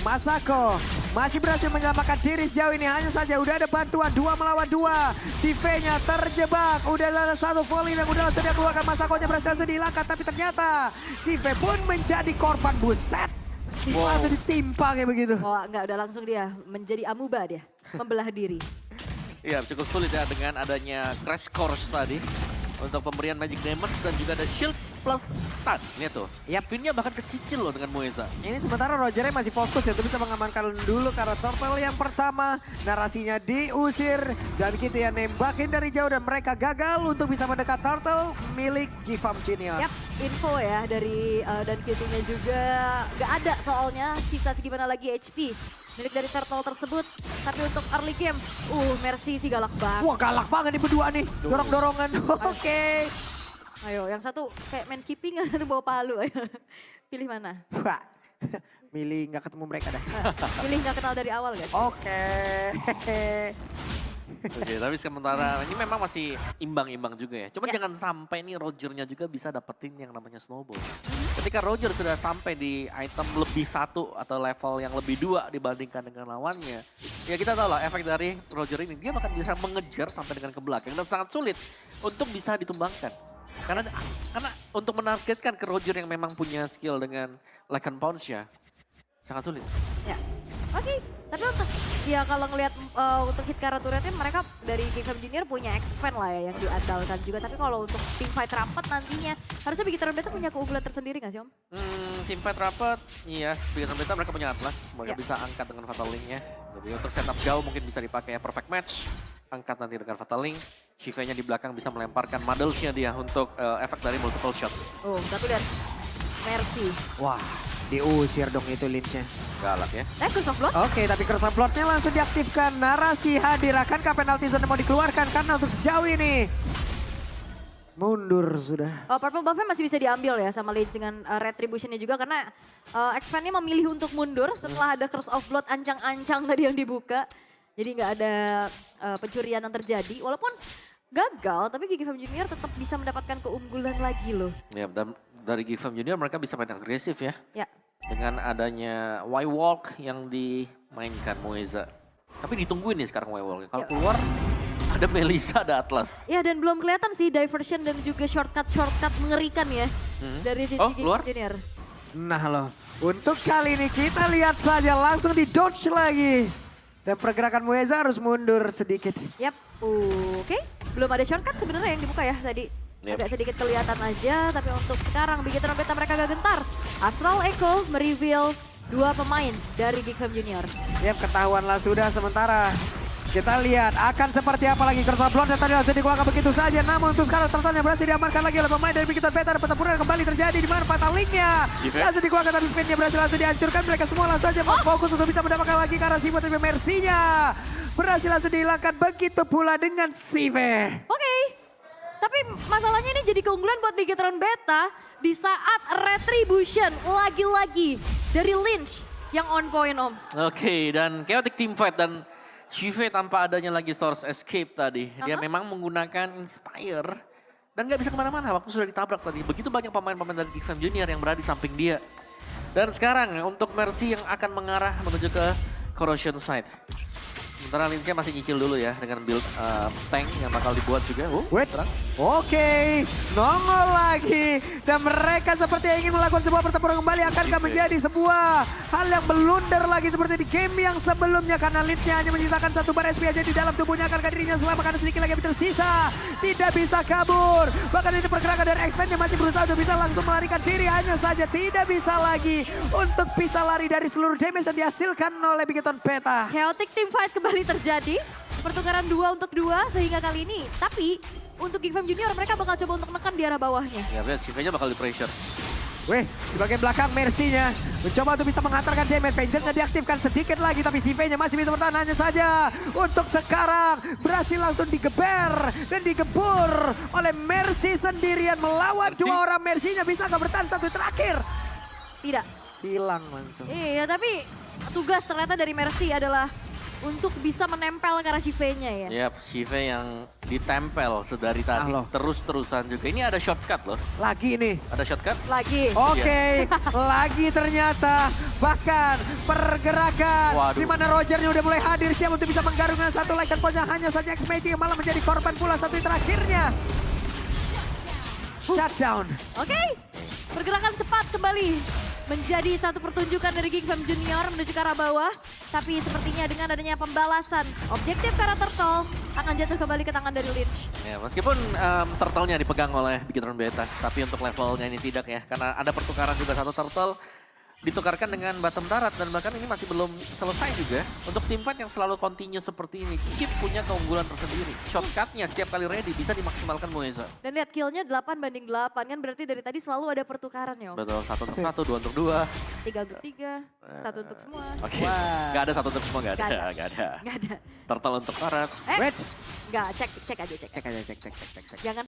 Masako masih berhasil menyelamatkan diri sejauh ini. Hanya saja udah ada bantuan 2 melawan 2. Si V-nya terjebak. Udah ada 1 volley yang udah langsung dia keluarkan. Masakonya berhasil langsung dihilangkan. Tapi ternyata si V pun menjadi korban. Buset. Langsung ditimpa kayak begitu. Oh enggak, udah langsung dia menjadi amuba dia. Membelah diri. Iya, cukup sulit ya dengan adanya Crash Course tadi. Untuk pemberian magic damage dan juga ada shield plus stun. Lihat tuh. Yap. Finnya bahkan kecicil loh dengan Moeza. Ini sementara Rogernya masih fokus ya, itu bisa mengamankan dulu karena turtle yang pertama narasinya diusir dan kita yang nembakin dari jauh dan mereka gagal untuk bisa mendekat turtle milik Geek Fam Junior. Yap, info ya dari dan Kitty-nya juga gak ada soalnya sisa segimana lagi HP milik dari turtle tersebut. Tapi untuk early game, Mercy sih galak banget. Wah galak banget nih berdua nih, dorong-dorongan. Oke. Ayo, yang satu kayak main skipping, yang satu bawa palu. Ayo. Pilih mana? Wah, milih nggak ketemu mereka dah. Pilih gak kenal dari awal guys. Oke. Oke, tapi sementara ini memang masih imbang-imbang juga ya. Cuma Ya. jangan sampai nih Rogernya juga bisa dapetin yang namanya snowball. Ketika Roger sudah sampai di item lebih 1 atau level yang lebih 2 dibandingkan dengan lawannya. Ya kita tahu lah efek dari Roger ini. Dia bahkan bisa mengejar sampai dengan ke belakang. Dan sangat sulit untuk bisa ditumbangkan. Karena untuk menargetkan ke Roger yang memang punya skill dengan Lycan Pounce-nya. Sangat sulit. Ya. Oke, tapi untuk ya kalau ngelihat untuk hit cara turretnya mereka dari Geek Fam Junior punya expand lah ya yang diandalkan juga. Tapi kalau untuk team fight rapat nantinya Harusnya Bigetron Beta punya keunggulan tersendiri gak sih Om? Teamfight rapat, yes, Bigetron Beta mereka punya Atlas, mereka Ya. bisa angkat dengan Fatal Link-nya. Jadi untuk setup jauh mungkin bisa dipakai ya, perfect match. Angkat nanti dengan Fatal Link, Shive-nya di belakang bisa melemparkan Muddles-nya dia untuk efek dari multiple shot. Oh, satu lihat. Mercy. Wah, diusir dong itu Lynch-nya. Galak ya. Curse of Blood. Oke, tapi Curse of Blood-nya langsung diaktifkan. Narasi hadir, akankah penalti zone mau dikeluarkan? Karena untuk sejauh ini mundur sudah. Purple buff-nya masih bisa diambil ya sama Lich dengan Retribution-nya juga karena X-Fan-nya memilih untuk mundur setelah ada Curse of Blood ancang-ancang tadi yang dibuka. Jadi nggak ada pencurian yang terjadi. Walaupun gagal, tapi GigaFam Junior tetap bisa mendapatkan keunggulan lagi loh. Ya, dan dari GigaFam Junior mereka bisa main agresif ya. Ya. Dengan adanya Y-Walk yang dimainkan Moeza. Tapi ditungguin nih sekarang Y-Walk. Kalau Ya. keluar ada Melissa, ada Atlas. Ya dan belum kelihatan sih diversion dan juga shortcut mengerikan ya dari sisi keluar. GigaFam Junior. Nah loh, untuk kali ini kita lihat saja langsung di dodge lagi. Dan pergerakan Mueza harus mundur sedikit. Yap, oke. Belum ada shortcut sebenarnya yang dibuka ya tadi. Yap. Agak sedikit kelihatan aja, tapi untuk sekarang Bigetron Beta mereka gak gentar. Astral Echo mereveal 2 pemain dari GigaFam Junior. Yap, ketahuanlah sudah sementara. Kita lihat akan seperti apa lagi Curse of Blood yang tadi langsung dikeluarkan begitu saja. Namun untuk sekarang Turtle yang berhasil diamankan lagi oleh pemain dari Bigetron Beta. Dan pertempuran kembali terjadi di mana Fatal Link-nya. Langsung dikeluarkan tapi pinnya berhasil langsung dihancurkan. Mereka semua langsung saja fokus untuk bisa mendapatkan lagi karena Sivo tapi Mercy-nya berhasil langsung dihilangkan. Begitu pula dengan Sive. Oke, tapi masalahnya ini jadi keunggulan buat Bigetron Beta di saat Retribution lagi-lagi dari Lynch yang on point Om. Oke, dan chaotic teamfight dan Shive tanpa adanya lagi source escape tadi. Dia memang menggunakan Inspire dan nggak bisa kemana-mana. Waktu sudah ditabrak tadi. Begitu banyak pemain-pemain dari GigaFam Junior yang berada di samping dia. Dan sekarang untuk Mercy yang akan mengarah menuju ke Corrosion side. Sementara Lynch masih nyicil dulu ya dengan build tank yang bakal dibuat juga. Wait, oke, nongol lagi. Dan mereka seperti ingin melakukan sebuah pertempuran kembali. Akankah menjadi sebuah hal yang blunder lagi seperti di game yang sebelumnya. Karena Lynch-nya hanya menyisakan 1 bar SP aja di dalam tubuhnya. Akankah dirinya selamat karena sedikit lagi tersisa. Tidak bisa kabur. Bahkan itu pergerakan dari X-Men yang masih berusaha untuk bisa langsung melarikan diri. Hanya saja tidak bisa lagi untuk bisa lari dari seluruh damage yang dihasilkan oleh Bigetron Beta. Chaotic teamfight kembali terjadi. Pertukaran 2 untuk 2 sehingga kali ini. Tapi untuk GigaFam Junior mereka bakal coba untuk menekan di arah bawahnya. Ya lihat Shive-nya bakal di pressure. Weh, di bagian belakang Mercy-nya mencoba untuk bisa menghantarkan damage. Vengeance-nya diaktifkan sedikit lagi tapi Shive-nya masih bisa bertahan hanya saja. Untuk sekarang berhasil langsung digeber dan digebur oleh Mercy sendirian melawan Mercy. 2 orang. Mercy-nya bisa nggak bertahan satu terakhir. Tidak. Hilang langsung. Iya tapi tugas ternyata dari Mercy adalah untuk bisa menempel ke arah Shive-nya ya. Yap, Shive yang ditempel sedari tadi. loh. Terus-terusan juga. Ini ada shortcut loh. Lagi nih. Ada shortcut. Lagi. Oke, lagi ternyata bahkan pergerakan Waduh. di mana Rogernya udah mulai hadir siap untuk bisa menggarung dengan satu like dan poinnya hanya saja X-Magic yang malah menjadi korban pula satu terakhirnya. Shutdown. Oke, pergerakan cepat kembali menjadi satu pertunjukan dari GigaFam Junior menuju ke arah bawah. Tapi sepertinya dengan adanya pembalasan, objektif karakter Turtle akan jatuh kembali ke tangan dari Lynch. Ya, meskipun turtle-nya dipegang oleh Bigetron Beta, tapi untuk levelnya ini tidak ya. Karena ada pertukaran juga satu turtle ditukarkan dengan bottom darat dan bahkan ini masih belum selesai juga. Untuk teamfight yang selalu continue seperti ini, Chip punya keunggulan tersendiri. Shortcutnya setiap kali ready bisa dimaksimalkan Moeza. Dan lihat killnya 8-8 kan berarti dari tadi selalu ada pertukaran ya Om. Betul, 1 untuk 1, 2 untuk 2. 3 untuk 3, 1 untuk semua. Oke, gak ada 1 untuk semua, gak Nggak ada, ada. gak ada. Nggak ada. Turtle untuk karat. Wait, Nggak, cek aja cek. cek aja, cek. Jangan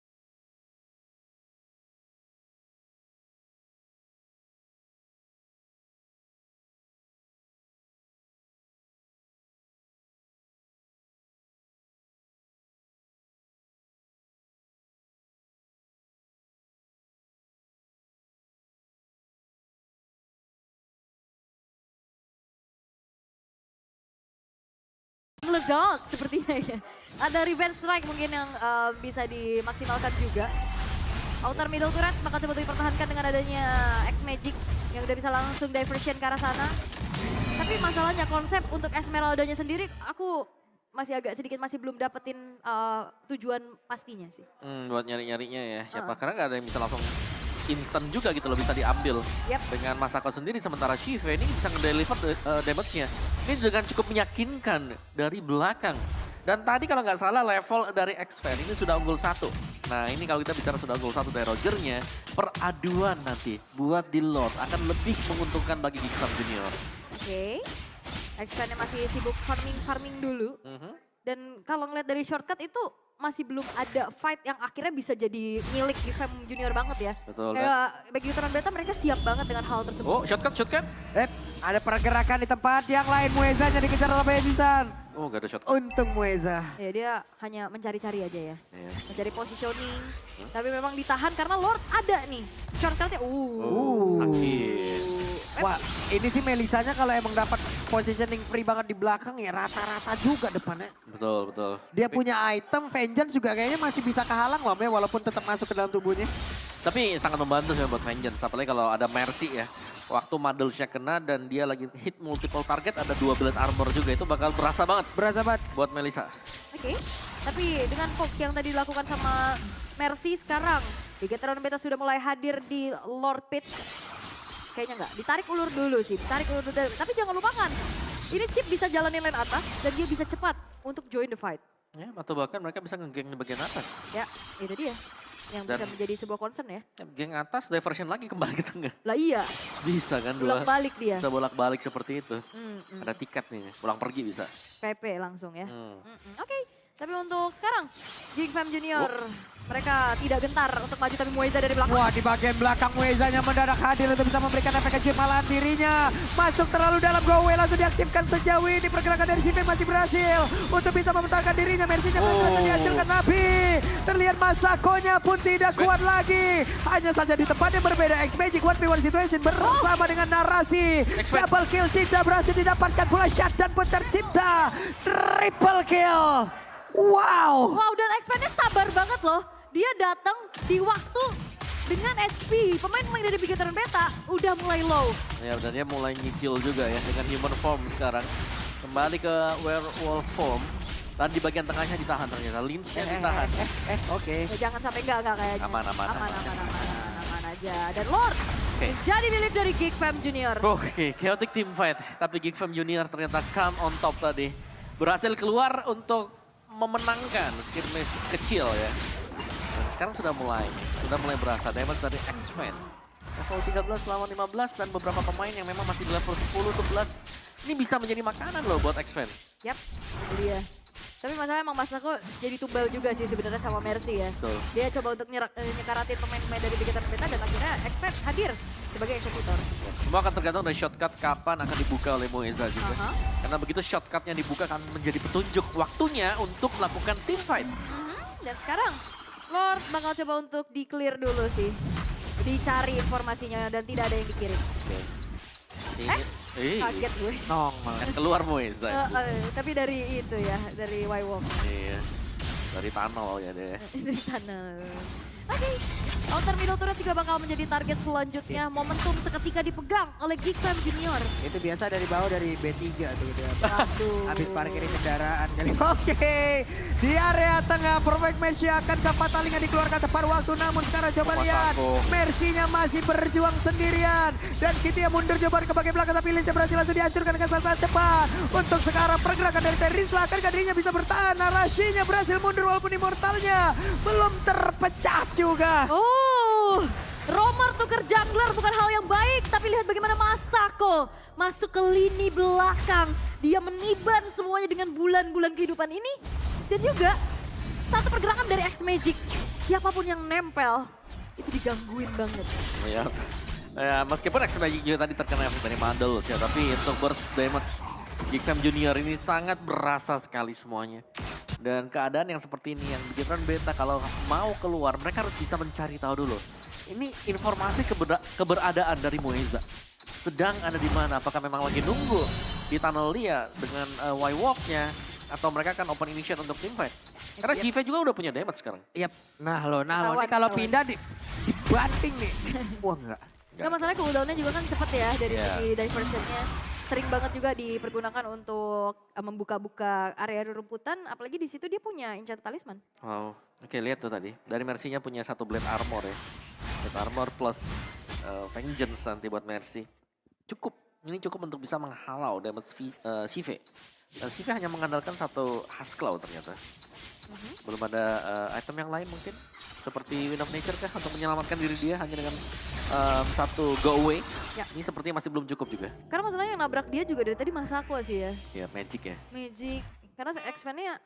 meledak sepertinya ya. Ada revenge strike mungkin yang bisa dimaksimalkan juga. Outer middle turret bakal coba dipertahankan dengan adanya X-Magic yang udah bisa langsung diversion ke arah sana. Tapi masalahnya konsep untuk Esmeralda-nya sendiri aku masih agak sedikit masih belum dapetin tujuan pastinya sih. Buat nyari-nyarinya ya siapa, karena gak ada yang bisa langsung instan juga gitu loh, bisa diambil. Yap. Dengan Masako sendiri, sementara Shive ini bisa ngedeliver damage-nya. Ini dengan cukup meyakinkan dari belakang. Dan tadi kalau nggak salah level dari X-Fan ini sudah unggul 1. Nah ini kalau kita bicara sudah unggul 1 dari Rogernya, peraduan nanti buat di Lord akan lebih menguntungkan bagi Gixam Junior. Oke. X-Fan-nya masih sibuk farming dulu. Dan kalau ngeliat dari shortcut itu masih belum ada fight yang akhirnya bisa jadi milik Gixam Junior banget ya. Betul. Kayak bagi Veteran Beta mereka siap banget dengan hal tersebut. Oh shotcut. Ada pergerakan di tempat yang lain. Muezanya dikejar oleh Edison. Oh gak ada shotcut. Untung Mueza. Ya dia hanya mencari-cari aja ya. Iya. Mencari positioning. Tapi memang ditahan karena Lord ada nih. Shortcutnya Sakit. Wah, ini sih Melisanya kalau emang dapat positioning free banget di belakang ya rata-rata juga depannya. Betul. Dia punya item, Vengeance juga kayaknya masih bisa kehalang Wam ya, walaupun tetap masuk ke dalam tubuhnya. Tapi sangat membantu sih buat Vengeance, apalagi kalau ada Mercy ya. Waktu Muddles-nya kena dan dia lagi hit multiple target, ada 2 bullet armor juga, itu bakal berasa banget Berasa banget. buat Melissa. Oke. Tapi dengan poke yang tadi dilakukan sama Mercy sekarang, Veteran Beta sudah mulai hadir di Lord Pit. Kayaknya enggak, ditarik ulur dulu sih, Tapi jangan lupakan, ini Chip bisa jalanin lane atas dan dia bisa cepat untuk join the fight. Ya, atau bahkan mereka bisa nge-gang di bagian atas. Ya, itu dia yang Dan- bisa menjadi sebuah concern ya. Geng atas, diversion lagi kembali ke tengah. Lah iya, Bisa kan dua. bolak-balik dia. Bisa bolak-balik seperti itu. Hmm. Ada tiket nih, pulang pergi bisa. PP langsung ya. Hmm. Oke, tapi untuk sekarang, Gixam Junior, mereka tidak gentar untuk maju tapi Mueza dari belakang. Wah, di bagian belakang Muezanya mendadak hadir untuk bisa memberikan efek kecil malahan dirinya. Masuk terlalu dalam gowe langsung diaktifkan sejauh ini. Pergerakan dari Siven masih berhasil untuk bisa membentangkan dirinya. Mercy-nya berhasil dihancurkan tapi terlihat Masakonya pun tidak kuat lagi. Hanya saja di tempat yang berbeda. X-Magic 1v1 situation bersama dengan narasi. X-Fan. Double kill tidak berhasil didapatkan pula, shutdown pun tercipta. Triple kill. Wow. Wow, dan X-Fan-nya sabar banget loh. Dia datang di waktu dengan HP. Pemain-pemain dari Veteran Beta udah mulai low. Ya, dan dia mulai nyicil juga ya dengan human form sekarang. Kembali ke werewolf form. Dan di bagian tengahnya ditahan ternyata. Lynch-nya ditahan. Oke. Ya, jangan sampai enggak kayaknya. Aman aja. Dan Lord jadi milik dari Gixam Junior. Oke, chaotic team fight. Tapi Gixam Junior ternyata come on top tadi. Berhasil keluar untuk memenangkan skirmish kecil ya. Dan sekarang sudah mulai berasa damage dari X-Fan. Level 13 lawan 15 dan beberapa pemain yang memang masih di level 10, 11. Ini bisa menjadi makanan loh buat X-Fan. Yap, itu dia. Tapi masalahnya emang Masako jadi tumbal juga sih sebenarnya sama Mercy ya. Betul. Dia coba untuk nyekaratin pemain-pemain dari Veteran Beta dan akhirnya X-Fan hadir sebagai eksekutor. Semua akan tergantung dari shortcut kapan akan dibuka oleh Moeza juga. Aha. Karena begitu shortcutnya dibuka akan menjadi petunjuk waktunya untuk melakukan team fight. Dan sekarang Lord bakal coba untuk di-clear dulu sih. Dicari informasinya dan tidak ada yang dikirim. Kaget gue. Nongol. Kan keluar Moeza. Tapi dari itu ya, dari Y-Walk. Iya. Dari tunnel ya deh. Dari tunnel. Oke, counter middle turret juga bakal menjadi target selanjutnya. Momentum seketika dipegang oleh Gixam Junior. Itu biasa dari bawah dari B3 tuh dia. Aduh. Habis parkirin kendaraan kali. Oke, di area tengah perfect match akan Fatalinga dikeluarkan tepat waktu. Namun sekarang coba lihat, Mercy-nya masih berjuang sendirian. Dan Kitty yang mundur coba ke bagian belakang tapi Lynch berhasil langsung dihancurkan dengan sangat cepat. Untuk sekarang pergerakan dari Terisla, akankah dirinya bisa bertahan? Narasinya berhasil mundur walaupun immortalnya belum terpecah juga. Oh, Romer tuker jungler bukan hal yang baik. Tapi lihat bagaimana Masako masuk ke lini belakang. Dia meniban semuanya dengan bulan-bulan kehidupan ini. Dan juga satu pergerakan dari X-Magic. Siapapun yang nempel, itu digangguin banget. Ya. Ya, meskipun X-Magic juga tadi terkena efek dari Muddles ya. Tapi untuk burst damage Gixam Junior ini sangat berasa sekali semuanya. Dan keadaan yang seperti ini, yang Veteran Beta kalau mau keluar, mereka harus bisa mencari tahu dulu. Ini informasi keberadaan dari Moeza. Sedang ada di mana, apakah memang lagi nunggu di tunnel dia dengan Y-Walk-nya, atau mereka akan open initiate untuk team fight. Karena Shive juga udah punya damage sekarang. Yap, nah lo, Kawan, ini kalau kawan. pindah dibanting nih. Wah enggak. Gak masalahnya cooldown-nya juga kan cepet ya dari Iya. segi diversionnya. sering banget juga dipergunakan untuk membuka-buka area rumputan, apalagi di situ dia punya Enchanted Talisman. Wow, oke lihat tuh tadi. Dari Mercy-nya punya satu Blade Armor ya. Blade Armor plus Vengeance nanti buat Mercy. Cukup, ini cukup untuk bisa menghalau damage Shive. Dan Shive hanya mengandalkan satu Husklow ternyata. Belum ada item yang lain mungkin. Seperti Wind of Nature kah untuk menyelamatkan diri dia hanya dengan satu go away. Ya. Ini sepertinya masih belum cukup juga. Karena masalahnya yang nabrak dia juga dari tadi Masako sih ya. Ya magic ya. Magic. Karena X-Men-nya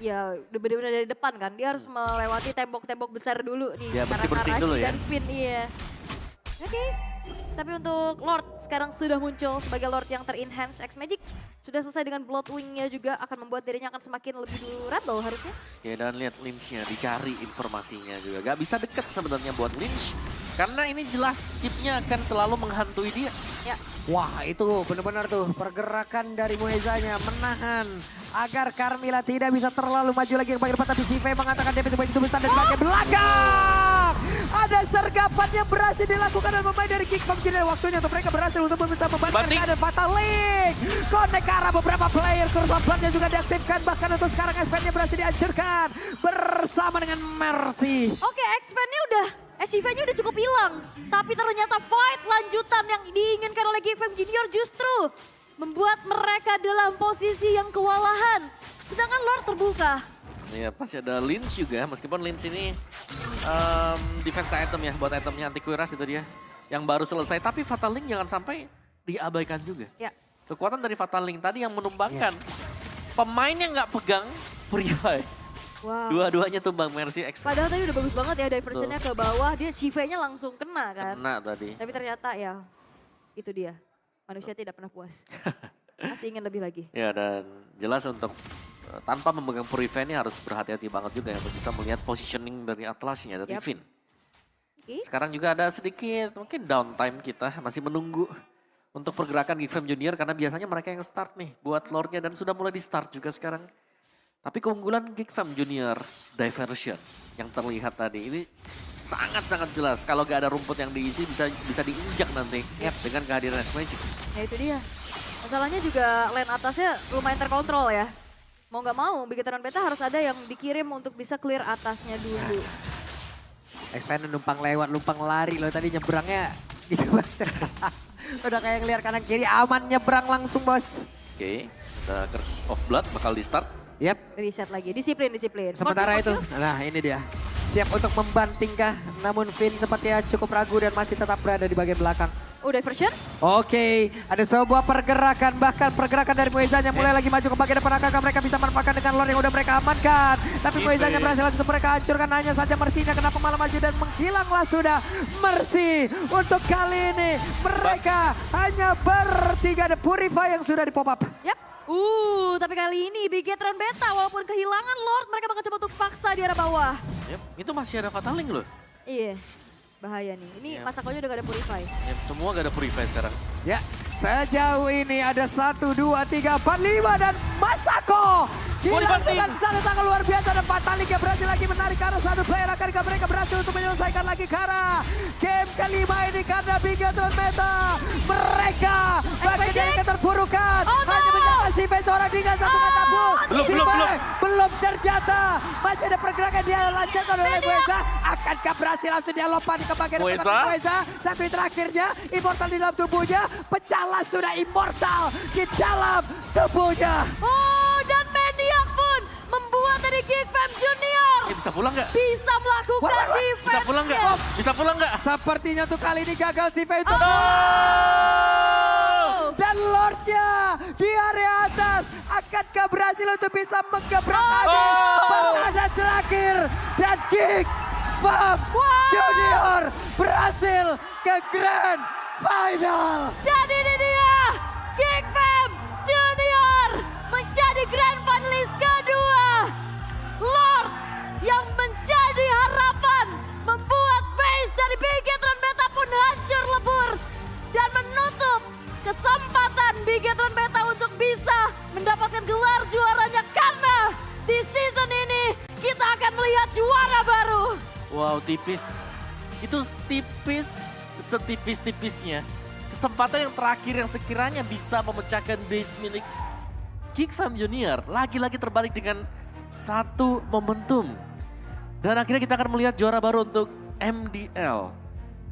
ya udah bener-bener dari depan kan. Dia harus melewati tembok-tembok besar dulu nih. Ya, bersih-bersih Karena dulu Arashi ya. dan Finn, iya. Oke. Tapi untuk Lord sekarang sudah muncul sebagai Lord yang ter-enhance X-Magic. Sudah selesai dengan Bloodwing-nya juga akan membuat dirinya akan semakin lebih durable harusnya. Ya dan lihat Lynch-nya, dicari informasinya juga. Gak bisa deket sebenarnya buat Lynch. Karena ini jelas chipnya akan selalu menghantui dia. Ya. Wah itu benar-benar tuh pergerakan dari Muezanya menahan agar Carmilla tidak bisa terlalu maju lagi ke bagian depan. Tapi Shive mengatakan damage begitu besar dari bagian belakang. Ada sergapan yang berhasil dilakukan dan pemain dari Geek Farm Junior. Waktunya untuk mereka berhasil untuk bisa membantu keadaan Fatal Link. Connect ke arah beberapa player. Kursus juga diaktifkan. Bahkan untuk sekarang X-Fan-nya berhasil dihancurkan bersama dengan Mercy. Oke, X-Fan-nya udah, Shiva-nya udah cukup hilang. Tapi ternyata fight lanjutan yang diinginkan oleh GFM Junior justru membuat mereka dalam posisi yang kewalahan. Sedangkan Lord terbuka. Ya pasti ada Lynch juga, meskipun Lynch ini defense item ya, buat itemnya anti kuiras itu dia. Yang baru selesai, tapi Fatal Link jangan sampai diabaikan juga. Ya. Kekuatan dari Fatal Link tadi yang menumbangkan pemain yang nggak pegang Purify. Wow. Dua-duanya tumbang Mercy X. Padahal tadi udah bagus banget ya diversionnya ke bawah. Dia Shiva-nya langsung kena kan. Kena tadi. Tapi ternyata ya itu dia. Manusia tidak pernah puas. Masih ingin lebih lagi. Ya dan jelas untuk tanpa memegang Purify ini harus berhati-hati banget juga ya untuk bisa melihat positioning dari Atlasnya dari Yap. Finn. Oke. Sekarang juga ada sedikit mungkin downtime kita masih menunggu untuk pergerakan GFM Junior karena biasanya mereka yang start nih buat lore-nya dan sudah mulai di start juga sekarang. Tapi keunggulan GFM Junior diversion yang terlihat tadi ini sangat-sangat jelas. Kalau gak ada rumput yang diisi bisa diinjak nanti dengan kehadiran X-Magic. Nah itu dia. Masalahnya juga lane atasnya lumayan terkontrol ya. Mau nggak mau, Bigetron Beta harus ada yang dikirim untuk bisa clear atasnya dulu. X-Fan numpang lewat, numpang lari loh tadi nyebrangnya gitu banget. Udah kayak ngeliat kanan kiri aman nyebrang langsung bos. Oke, ada Curse of Blood bakal di start. Yap. Reset lagi, disiplin. Sementara itu, Confuse. nah ini dia. Siap untuk membantingkah, namun Finn sepertinya cukup ragu dan masih tetap berada di bagian belakang. Oh diversion? Oke, ada sebuah pergerakan, bahkan pergerakan dari Muezanya mulai lagi maju ke bagian depan. Apakah mereka bisa manfaatkan dengan lore yang udah mereka amankan? Tapi Muezanya berhasil langsung mereka hancurkan, hanya saja Mercy-nya kenapa malah maju dan menghilanglah sudah Mercy. Untuk kali ini mereka hanya bertiga, ada Purify yang sudah di pop up. Yap. Tapi kali ini Bigetron Beta walaupun kehilangan Lord, mereka bakal coba untuk paksa di arah bawah. Yep, itu masih ada Fatal Link loh. Iya, bahaya nih. Ini Masakonya udah gak ada Purify. Yep, semua gak ada Purify sekarang. Ya, sejauh ini ada 1, 2, 3, 4, 5 dan Masako. Hilang dengan sangat-sangat luar biasa dan Fatal Link yang berhasil lagi menarik ke arah satu player. Akankah mereka berhasil untuk menyelesaikan lagi ke arah game kelima ini karena Bigetron Beta. Mereka bagian dari keterpurukan. Hanya menjaga Shive seorang dengan satu kata bu. Belum terjata. Masih ada pergerakan dia lancarkan oleh Mueza. Akankah berhasil langsung dia lompat ke bagian Mueza. Satu terakhirnya Immortal di dalam tubuhnya. Pecahlah sudah Immortal di dalam tubuhnya. Dan Maniac pun membuat dari GFM Junior Bisa pulang gak? bisa melakukan defense. Bisa pulang gak? Bisa pulang gak? Sepertinya untuk kali ini gagal Shive itu. Dan Lordnya di area atas. Akankah berhasil untuk bisa menggebrak habis pertahanan terakhir. Dan Geek Farm Junior berhasil ke Grand Final. Dan ini dia GFM Junior menjadi Grand Finalist kedua. Lord yang menjadi harapan membuat base dari Bigetron Beta pun hancur lebur. Dan menutup kesempatan Bigetron Beta untuk bisa mendapatkan gelar juaranya. Karena di season ini kita akan melihat juara baru. Wow tipis. Itu tipis setipis-tipisnya. kesempatan yang terakhir yang sekiranya bisa memecahkan base milik Geek Fam Junior. Lagi-lagi terbalik dengan satu momentum. Dan akhirnya kita akan melihat juara baru untuk MDL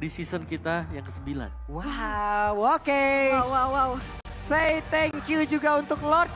di season kita yang ke-9. Wow, oke. Wow. Say thank you juga untuk Lord